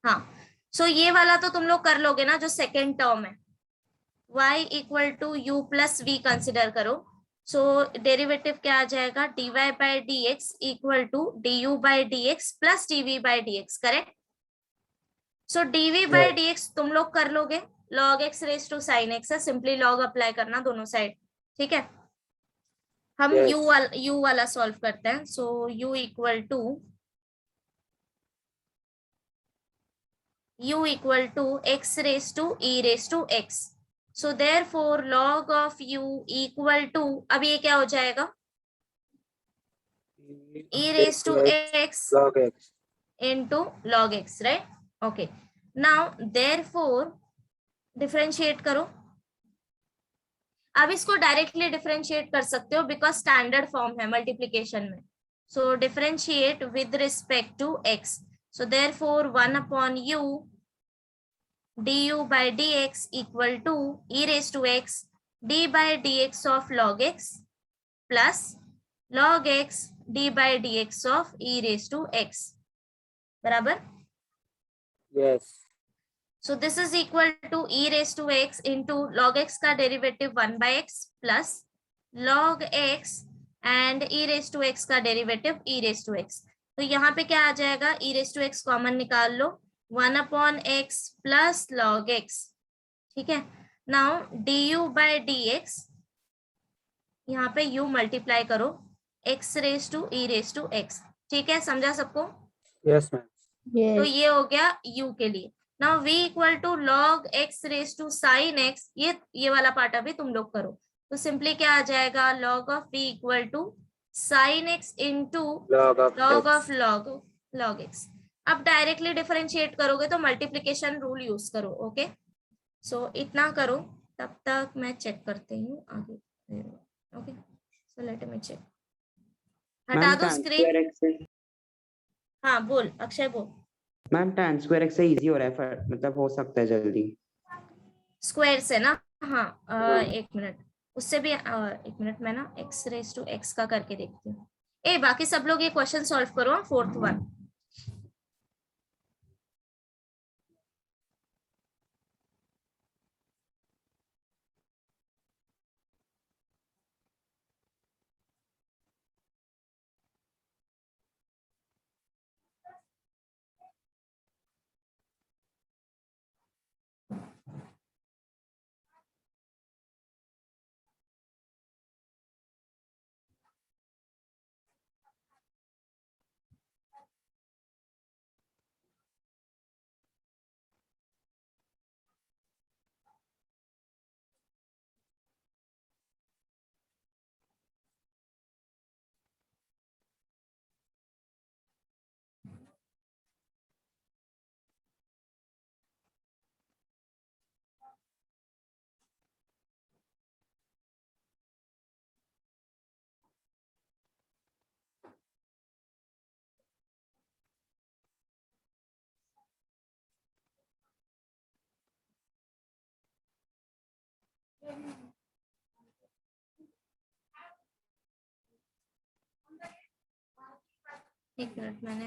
हाँ, सो ये वाला तो तुम लोग कर लोगे ना, जो सेकेंड टर्म है y equal to u plus v consider करो। सो डेरिवेटिव क्या आ जाएगा, dy by dx equal to du by dx plus dv by dx, correct? So dv by dx तुम लोग कर लोगे, log x raise to sin x है, simply log apply करना दोनों साइड, ठीक है? हम Yes. u वाला सॉल्व करते हैं। So u equal to x raise to e raise to x। So therefore log of u equal to, अब ये क्या हो जाएगा, e raise to x log x into log x, right? Okay, now therefore differentiate करो। अब इसको directly differentiate कर सकते हो बिकॉज स्टैंडर्ड फॉर्म है मल्टीप्लीकेशन में। So differentiate with respect to x। So therefore 1 upon u du by dx equal to e raise to x d by dx of log x plus log x d by dx of e raise to x, बराबर? yes So this is equal to e raised to x into log x का derivative 1 by x plus log x and e raised to x का derivative e raised to x। तो यहाँ पे क्या आ जाएगा, e raised to x common निकाल लो, 1 upon x plus log x, ठीक है? Now du by dx, यहाँ पे u मल्टीप्लाई करो x raised to e raised to x, ठीक है? समझा सबको? yes ma'am तो ये हो गया u के लिए। Now v equal to log x raise to sin x, ये वाला पार्ट अभी तुम लोग करो। तो सिंपली क्या आ जाएगा, log of v equal to sin x into log of log x of log x। अब डायरेक्टली डिफरेंशिएट करोगे तो मल्टीप्लीकेशन रूल यूज करो, ओके? सो इतना करो, तब तक मैं चेक करती हूँ आगे। Okay, so let me check. हटा दो स्क्रीन। हाँ बोल अक्षय, बोल। मैम tan स्क्वायर x से इजी हो रहा है, मतलब हो सकता है जल्दी। स्क्वायर से ना, हाँ एक मिनट, उससे भी 1 मिनट में ना x रेज टू x का करके देखती हूँ। बाकी सब लोग ये क्वेश्चन सॉल्व करो, 4th वन। एक मिनट, मैंने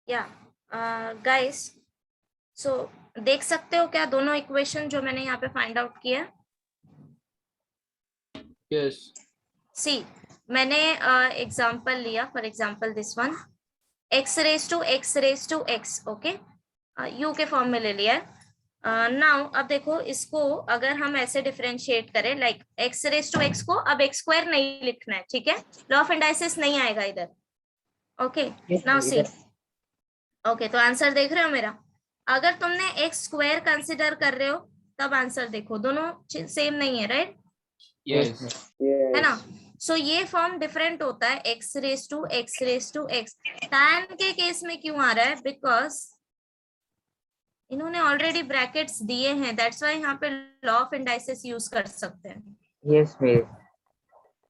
या गाइस, सो देख सकते हो क्या दोनों इक्वेशन जो मैंने यहाँ पे फाइंड आउट किया? यस सी, मैंने एग्जांपल लिया, for example this one, x raise to x, okay, u के फॉर्म में ले लिया है। नाउ अब देखो, इसको अगर हम ऐसे डिफरेंशिएट करें, like x raise to x को अब x स्क्वायर नहीं लिखना है, ठीक है, लॉ ऑफ इंडाइसिस नहीं आएगा इधर, ओके। नाउ सी, ओके, तो आंसर देख रहे हो मेरा? अगर तुमने x स्क्वायर कंसिडर कर रहे हो तब आंसर देखो, दोनों सेम नहीं है, राइट? यस है ना? सो ये फॉर्म डिफरेंट होता है, x raise to x। tan के केस में क्यों आ रहा है? बिकॉज इन्होंने ऑलरेडी ब्रैकेट्स दिए हैं, दैट्स व्हाई यहाँ पे लॉ ऑफ इंडाइसिस यूज कर सकते हैं। Yes miss.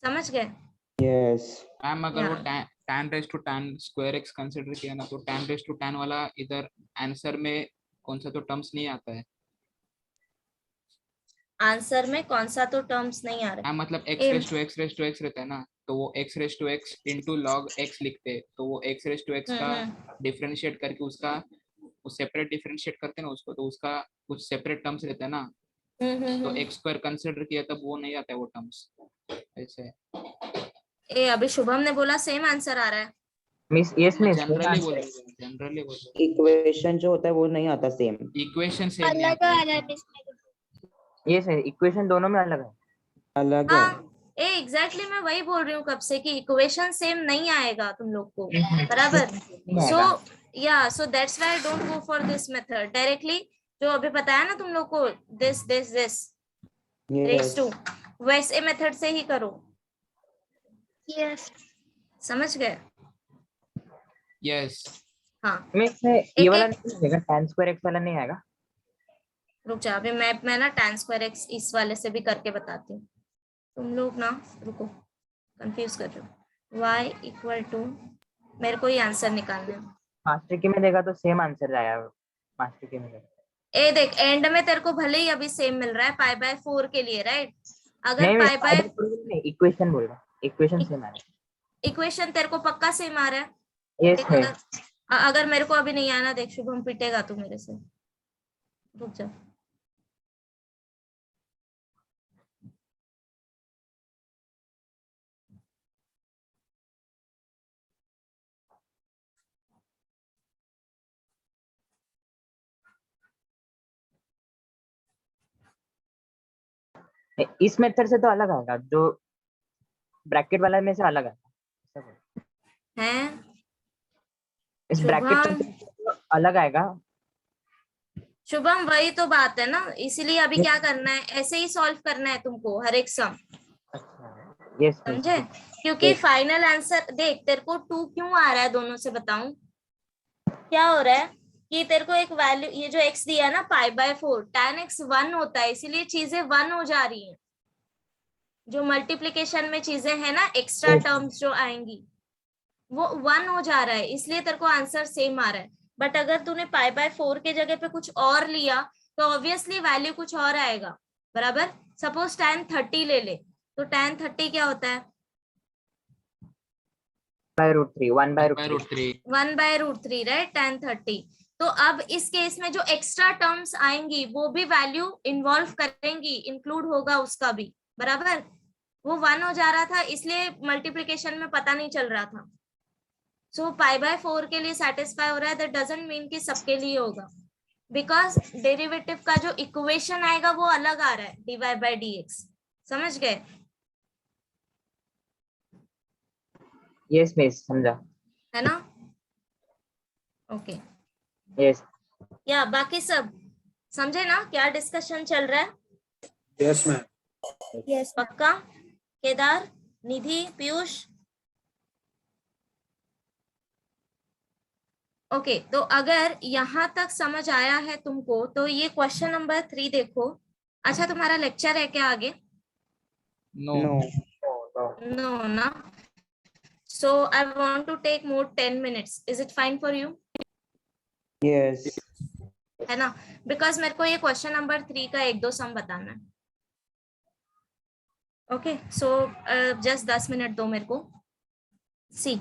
समझ गए? यस मैम, अगर वो Yeah. tan raise to tan square x consider किया ना, तो tan रेज टू tan वाला इधर आंसर में कौन सा तो टर्म्स नहीं आता है। आंसर में कौन सा तो टर्म्स नहीं आ रहा? हाँ, मतलब x रेज टू x रहता है ना, तो वो x raise to x into log x लिखते हैं, तो वो x रेज टू x का डिफरेंशिएट करके उसका सेपरेट डिफरेंशिएट करते हैं ना उसको, तो उसका कुछ सेपरेट टर्म्स रहता है ना, तो x स्क्वायर कंसीडर किया तब वो नहीं आता है वो टर्म्स ऐसे। ए, अभी शुभम ने बोला सेम आंसर आ रहा है। Miss yes miss. जनरली बोल इक्वेशन जो होता है वो नहीं आता सेम। इक्वेशन सेम नहीं अलग आता आ है। रहा है मिस मेरे को। यस इक्वेशन दोनों में अलग है। अलग है। हाँ, एग्जैक्टली मैं वही बोल रही हूँ कब से कि इक्वेशन सेम नहीं आएगा तुम लोग को, बराबर? So that's why don't go for this method directly, जो अभी बताया ना तुम लोग को, दिस रेज टू, वैसे मेथड से ही करो। यस समझ गए? यस हाँ, मिस ये वाला नहीं आएगा, tan स्क्वायर x वाला नहीं आएगा। रुक जा, अभी मैं ना tan स्क्वायर x इस वाले से भी करके बताती हूँ। तुम लोग ना रुको, कंफ्यूज कर रहे हो। y इक्वल टू, मेरे को ही आंसर निकालना है। मास्टर की में देखा तो सेम आंसर आया मास्टर की में। ए देख, एंड में तेरे को भले ही अभी सेम मिल रहा है π/4 के लिए, राइट? अगर नहीं पाई इक्वेशन बोल रहा, इक्वेशन सेम आ रहा है। इक्वेशन तेरे को पक्का सेम आ रहा है? यस देख, मिस। अगर मेरे को अभी नहीं आना, देख शुभम पिटेगा तू मेरे से, रुक जा। इस मेथड से तो अलग आएगा, जो ब्रैकेट वाला में से अलग आएगा हैं? इस ब्रैकेट शुभम, से अलग आएगा। शुभम वही तो बात है ना, इसीलिए अभी क्या करना है, ऐसे ही सॉल्व करना है तुमको हर एक सम, यस समझे? क्योंकि फाइनल आंसर देख, तेरे को 2 क्यों आ रहा है दोनों से, बताऊं क्या हो रहा है? कि तेरे को एक वैल्यू, ये जो x दिया है ना π/4, tan x 1 होता है, इसीलिए चीजें 1 हो जा रही हैं। जो मल्टीप्लिकेशन में चीजें हैं ना, एक्स्ट्रा टर्म्स जो आएंगी वो 1 हो जा रहा है, इसलिए तेरे को आंसर सेम आ रहा है। बट अगर तूने π/4 के जगह पे कुछ और लिया तो ऑब्वियसली वैल्यू कुछ और आएगा, बराबर? सपोज tan 30 ले ले, तो tan 30 क्या होता है? 1/√3 1/√3, राइट? tan 30। तो अब इस केस में जो एक्स्ट्रा टर्म्स आएंगी वो भी वैल्यू इन्वॉल्व करेंगी, इंक्लूड होगा उसका भी, बराबर? वो 1 हो जा रहा था, इसलिए मल्टीप्लिकेशन में पता नहीं चल रहा था। सो π/4 के लिए सेटिस्फाई हो रहा है, दैट डजंट मीन कि सबके लिए होगा, बिकॉज डेरिवेटिव का जो इक्वेशन आएगा वो अलग आ रहा है, dy/dx। समझ गए? यस मिस, समझा। है ना? ओके, यस या बाकी सब समझे ना क्या डिस्कशन चल रहा है? Yes ma'am. यस पक्का? केदार, निधि, पीयूष? ओके, तो अगर यहाँ तक समझ आया है तुमको तो ये क्वेश्चन नंबर 3 देखो। अच्छा, तुम्हारा लेक्चर है क्या आगे? नो नो ना? So I want to take more 10 minutes, is it fine for you? Yes है ना? बिकॉज मेरे को ये क्वेश्चन नंबर 3 का 1-2 सम बताना है। ओके, सो जस्ट 10 मिनट दो मेरे को। See,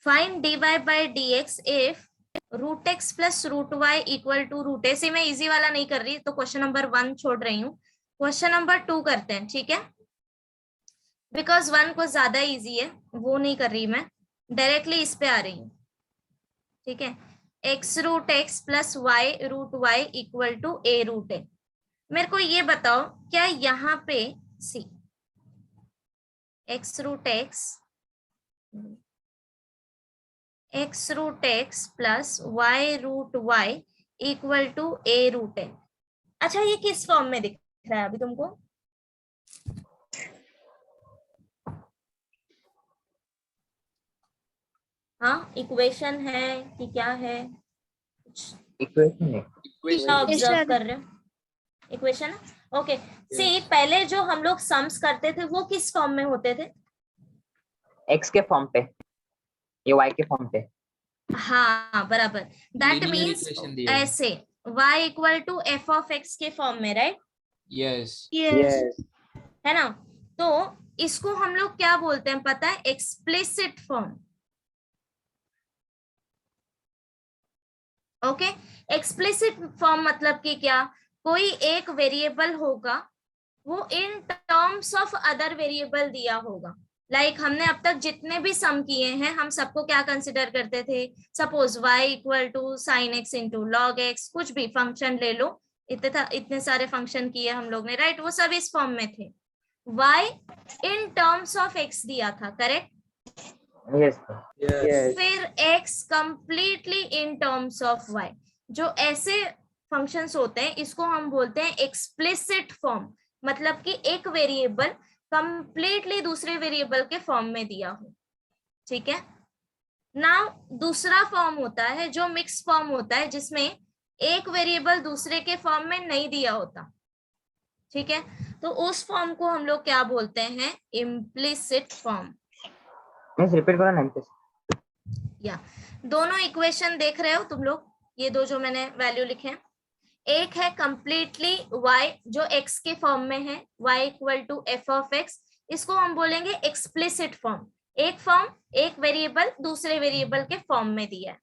find dy by dx if root x plus root y equal to root a. से मैं इजी वाला नहीं कर रही, तो क्वेश्चन नंबर 1 छोड़ रही हूँ, क्वेश्चन नंबर 2 करते हैं, ठीक है, बिकॉज 1 को ज्यादा इजी है, वो नहीं कर रही मैं, डायरेक्टली इस पे आ रही हूँ, ठीक है। X root x plus y root y equal to a root a. मेरे को ये बताओ, क्या यहाँ पे see x root x plus y root y equal to a root a. अच्छा, ये किस फॉर्म में दिख रहा है अभी तुमको? हाँ, इक्वेशन है कि क्या है? इक्वेशन है। क्या ऑब्जर्व कर रहे हो? इक्वेशन है, ओके। सी पहले जो हम लोग सम्स करते थे वो किस फॉर्म में होते थे? एक्स के फॉर्म पे, ये वाई के फॉर्म पे। हाँ बराबर, दैट Linear मीन्स equation दिया है। ऐसे y equal to f of x के फॉर्म में, राइट? यस यस है ना? तो इसको हम लोग क्या बोलते हैं पता है? Explicit form. Okay, explicit form मतलब कि क्या? कोई एक वेरिएबल होगा, वो in terms of other variable दिया होगा। लाइक हमने अब तक जितने भी सम किए हैं, हम सबको क्या कंसिडर करते थे? Suppose y equal to sine x into log x, कुछ भी फंक्शन ले लो, इतने सारे फंक्शन किए हम लोग ने, राइट? वो सब इस फॉर्म में थे। y in terms of x दिया था, करेक्ट? यस फिर x completely in terms of y। जो ऐसे फंक्शंस होते हैं, इसको हम बोलते हैं एक्सप्लिसिट फॉर्म, मतलब कि एक वेरिएबल कंप्लीटली दूसरे वेरिएबल के फॉर्म में दिया हो, ठीक है। नाउ दूसरा फॉर्म होता है जो मिक्स फॉर्म होता है, जिसमें एक वेरिएबल दूसरे के फॉर्म में नहीं दिया होता, ठीक है। तो उस फॉर्म को हम लोग क्या बोलते हैं? Implicit form. मिस रिपीट करो ना इम्प्लिसिट। या दोनों इक्वेशन देख रहे हो तुम लोग, ये दो जो मैंने वैल्यू लिखे हैं, एक है कंप्लीटली y जो x के फॉर्म में है, y equal to f of x, इसको हम बोलेंगे एक्सप्लिसिट फॉर्म। एक फॉर्म, एक वेरिएबल दूसरे वेरिएबल के फॉर्म में दिया है।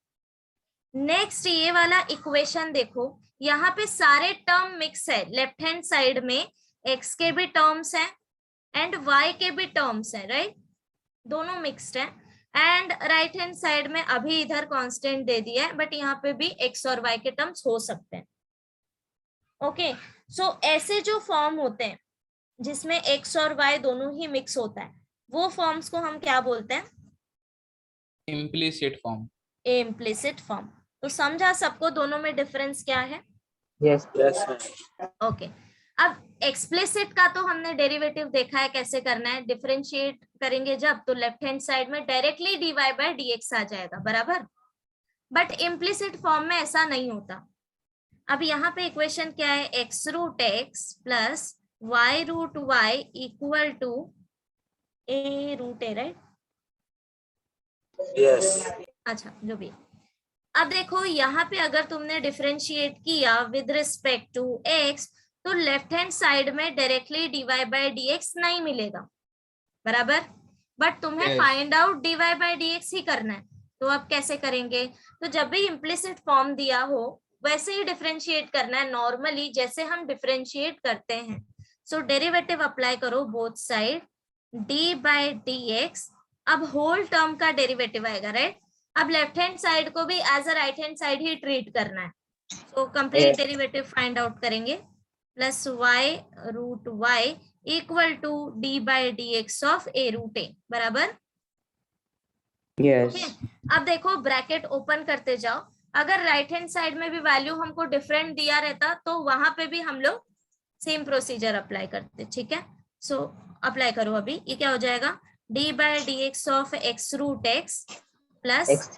नेक्स्ट ये वाला इक्वेशन देखो, यहाँ पे सारे टर्म मिक्स है, लेफ्ट हैंड साइड में x के भी टर्म्स हैं एंड y के भी टर्म्स हैं, राइट? दोनों मिक्स्ड है। एंड राइट हैंड साइड में अभी इधर कांस्टेंट दे दिया है, बट यहाँ पे भी x और y के टर्म्स हो सकते हैं। ओके, सो ऐसे जो फॉर्म होते हैं जिसमें x और y दोनों ही मिक्स होता है, वो फॉर्म्स को हम क्या बोलते हैं? Implicit form. Implicit form. तो समझा सबको दोनों में डिफरेंस क्या है? यस ओके, अब एक्सप्लिसिट का तो हमने डेरिवेटिव देखा है कैसे करना है। डिफरेंशिएट करेंगे जब, तो लेफ्ट हैंड साइड में डायरेक्टली dy बाय dx आ जाएगा, बराबर। बट इम्प्लिसिट फॉर्म में ऐसा नहीं होता। अब यहाँ पे इक्वेशन क्या है? X root x plus y root y equal to a root a, right? Yes अच्छा, जो भी। अब देखो यहाँ पे अगर तुमने डिफरेंशिएट किया विद रिस्पेक्ट टू एक्स, तो लेफ्ट हैंड साइड में डायरेक्टली dy बाय dx नहीं मिलेगा, बराबर। बट तुम्हें Yes. Find out dy by dx ही करना है। तो अब कैसे करेंगे? तो जब भी इम्प्लिसिट फॉर्म दिया हो वैसे ही डिफरेंशिएट करना है, नॉर्मली जैसे हम डिफरेंशिएट करते हैं। सो डेरिवेटिव अप्लाई करो both side, dy by dx। अब होल टर्म का डेरिवेटिव आएगा, राइट? अब लेफ्ट हैंड साइड को भी as a right hand side ही ट्रीट करना है। So complete derivative find out करेंगे, plus y root y equal to d by d x of a root a, बराबर। यस अब देखो ब्रैकेट ओपन करते जाओ, अगर राइट हैंड साइड में भी वैल्यू हमको डिफरेंट दिया रहता तो वहां पे भी हम लोग सेम प्रोसीजर अप्लाई करते, ठीक है। सो अप्लाई करो अभी, ये क्या हो जाएगा? D by d x of x root x plus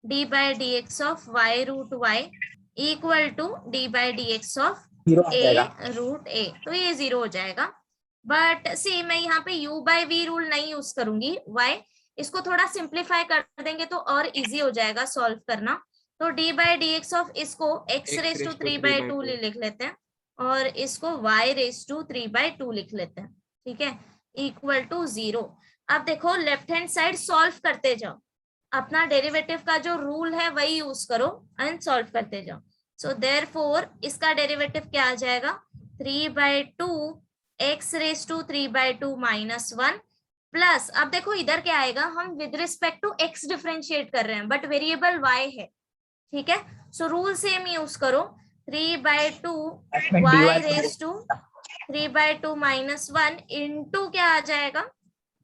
d by d x of y root y equal to d by d x of a root a. तो ये 0 हो जाएगा। बट सी मैं यहाँ पे u बाई वी रूल नहीं use करूंगी, y इसको थोड़ा सिंप्लीफाई कर देंगे तो और इजी हो जाएगा सॉल्व करना। तो d by d x of इसको x रेस टू 3 बाई 2 लिख लेते हैं और इसको y रेस टू 3 बाई 2 लिख लेते हैं, ठीक है, इक्वल टू 0। अब देखो लेफ्ट हैंड साइड सॉल्व करते जाओ, अपना डेरिवेटिव का जो रूल है वही यूज करो एंड सॉल्व करते जाओ। सो देयरफॉर इसका डेरिवेटिव क्या आ जाएगा, 3/2 x raise to 3/2 minus 1 plus, अब देखो इधर क्या आएगा, हम with respect to x differentiate कर रहे हैं बट वेरिएबल y है, ठीक है। सो रूल सेम यूज करो, 3/2 y raise to 3/2 minus 1 into क्या आ जाएगा,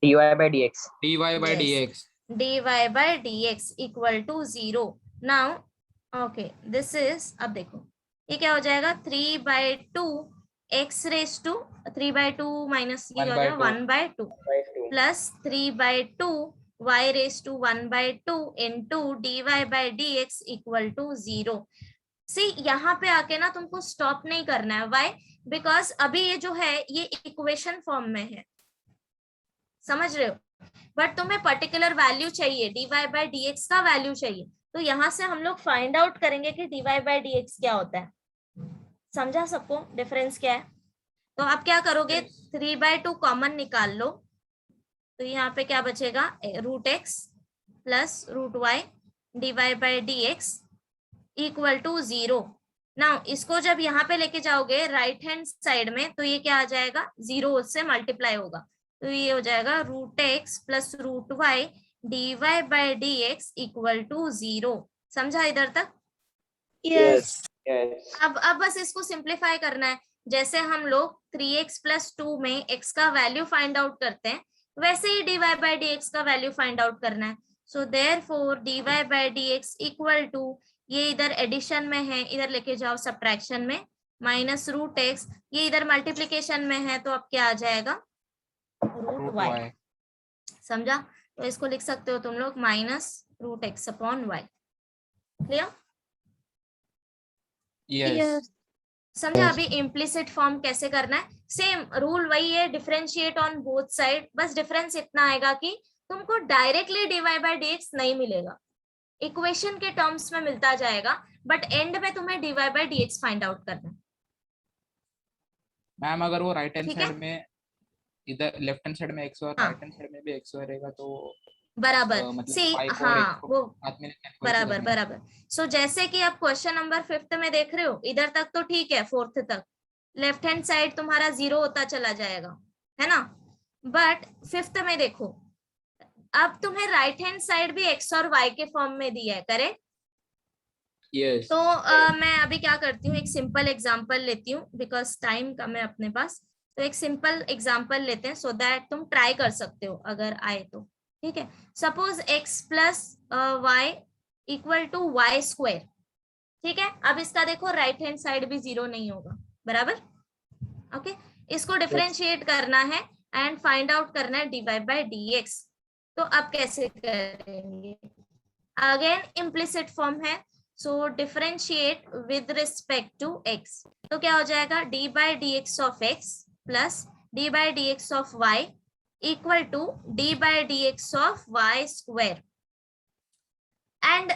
dy by dx. dy by Yes. dx. dy by dx equal to 0। Now okay this is, अब देखो ये क्या हो जाएगा, 3/2 x रेज टू 3/2 माइनस ये हो जाएगा 1/2 plus 3/2 y raise to 1/2 into dy by dx equal to 0। See यहाँ पे आके ना तुमको स्टॉप नहीं करना है, वाई, बिकॉज अभी ये जो है ये इक्वेशन फॉर्म में है, समझ रहे हो, बट तुम्हें पर्टिकुलर वैल्यू चाहिए, dy by dx का वैल्यू चाहिए, तो यहाँ से हम लोग फाइंड आउट करेंगे कि dy by dx क्या होता है। समझा सबको डिफरेंस क्या है? तो आप क्या करोगे, 3/2 कॉमन निकाल लो, तो यहाँ पे क्या बचेगा, √x plus √y dy by dx equal to 0। Now इसको जब यहाँ पे लेके जाओगे राइट हैंड साइड में, तो ये क्या आ जाएगा, 0 से मल्टीप्लाई होगा, तो ये हो जाएगा √x plus √y dy by dx equal to 0। समझा इधर तक? यस अब बस इसको सिंप्लीफाई करना है, जैसे हम लोग 3x प्लस 2 में x का वैल्यू फाइंड आउट करते हैं, वैसे ही dy by dx का वैल्यू फाइंड आउट करना है। So therefore dy by dx equal to, ये इधर एडिशन में है, इधर लेके जाओ सब्ट्रैक्शन में, माइनस √x, ये इधर मल्टीप्लिकेशन में है, तो अब क्या आ जाएगा, √y। समझा? तो इसको लिख सकते हो तुम लोग minus √x upon y। Clear? Yes. समझा? अभी इम्प्लिसिट फॉर्म कैसे करना है, सेम रूल वही है, डिफरेंशिएट ऑन बोथ साइड, बस डिफरेंस इतना आएगा कि तुमको डायरेक्टली dy by dx नहीं मिलेगा, इक्वेशन के टर्म्स में मिलता जाएगा, बट एंड में तुम्हें dy by dx find out करना है। मैम अगर वो राइट हैंड ठीक है? साइड में, इधर लेफ्ट हैंड साइड में x और हाँ। राइट हैंड साइड में भी x रहेगा तो बराबर, मतलब सी 5 और हाँ x को वो साथ में लेके बराबर करना है। बराबर। सो जैसे कि आप क्वेश्चन नंबर 5th में देख रहे हो, इधर तक तो ठीक है, 4th तक लेफ्ट हैंड साइड तुम्हारा 0 होता चला जाएगा, है ना, बट 5th में देखो, अब तुम्हें राइट हैंड साइड भी x और y के फॉर्म में दिया है, करेक्ट? Yes. तो मैं अभी क्या करती हूँ, एक सिंपल एग्जांपल लेती हूँ, बिकॉज टाइम कम है अपने पास, तो एक सिंपल एग्जांपल लेते हैं सो दैट तुम ट्राई कर सकते हो अगर आए तो, ठीक है। Suppose x plus y equal to y square, ठीक है। अब इसका देखो राइट हैंड साइड भी 0 नहीं होगा, बराबर, ओके। इसको डिफरेंशिएट करना है एंड फाइंड आउट करना है dy by dx। तो अब कैसे करेंगे, अगेन इम्प्लिसिट फॉर्म है, so differentiate with respect to x, तो क्या हो जाएगा, dy by dx of x plus dy by dx of y equal to dy by dx of y square. And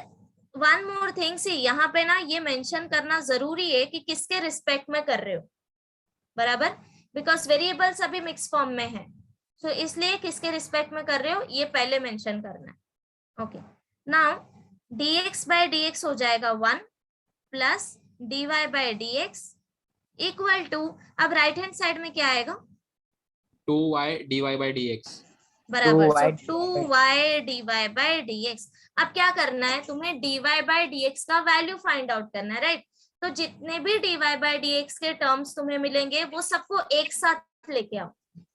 one more thing, see यहाँ पे ना ये mention करना जरूरी है कि किसके रिस्पेक्ट में कर रहे हो, बराबर, बिकॉज वेरिएबल्स अभी मिक्स फॉर्म में है, सो इसलिए किसके रिस्पेक्ट में कर रहे हो ये पहले मेंशन करना है, okay. Now dx by dx हो जाएगा 1 plus dy by dx equal to, अब राइट हैंड साइड में क्या आएगा, 2y dy by dx. बराबर, 2y so 2y dy by dx। अब क्या करना है, तुम्हें dy by dx का वैल्यू फाइंड आउट करना है, राइट? तो जितने भी dy by dx के टर्म्स तुम्हें मिलेंगे वो सबको एक साथ लेके आओ,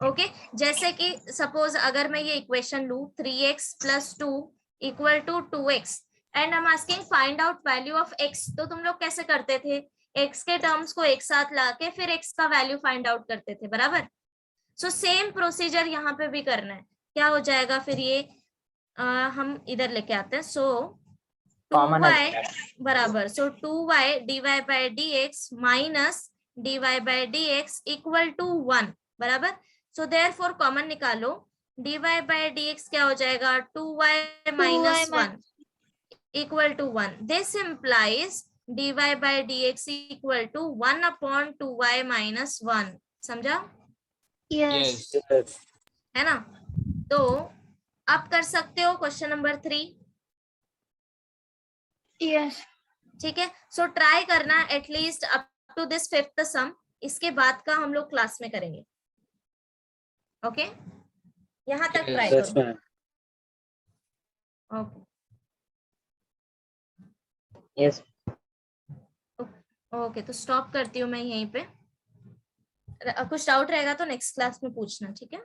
ओके। जैसे कि सपोज अगर मैं ये इक्वेशन लू 3x plus 2 equal to 2x and I am asking find out value of x, तो तुम लोग कैसे करते थे, x के टर्म्स को एक साथ लाके फिर x का वैल्यू फाइंड आउट करते थे, बराबर। सो सेम प्रोसीजर यहाँ पे भी करना है, क्या हो जाएगा फिर ये हम इधर लेके आते हैं, सो 2y बराबर, so 2y dy by dx minus dy by dx equal to 1, बराबर। सो देयरफॉर कॉमन निकालो, dy by dx क्या हो जाएगा, 2y minus 1 equal to 1। This implies dy by dx equal to 1 upon 2y minus 1। समझा? Yes Yes. है ना? तो अब कर सकते हो क्वेश्चन नंबर 3। यस ठीक है, सो ट्राई करना at least up to this 5th sum, इसके बाद का हम लोग क्लास में करेंगे। ओके, यहाँ तक ट्राई यस करो। मैम। ओके यस ओके, तो स्टॉप करती हूँ मैं यहीं पे। कुछ डाउट रहेगा तो नेक्स्ट क्लास में पूछना, ठीक है।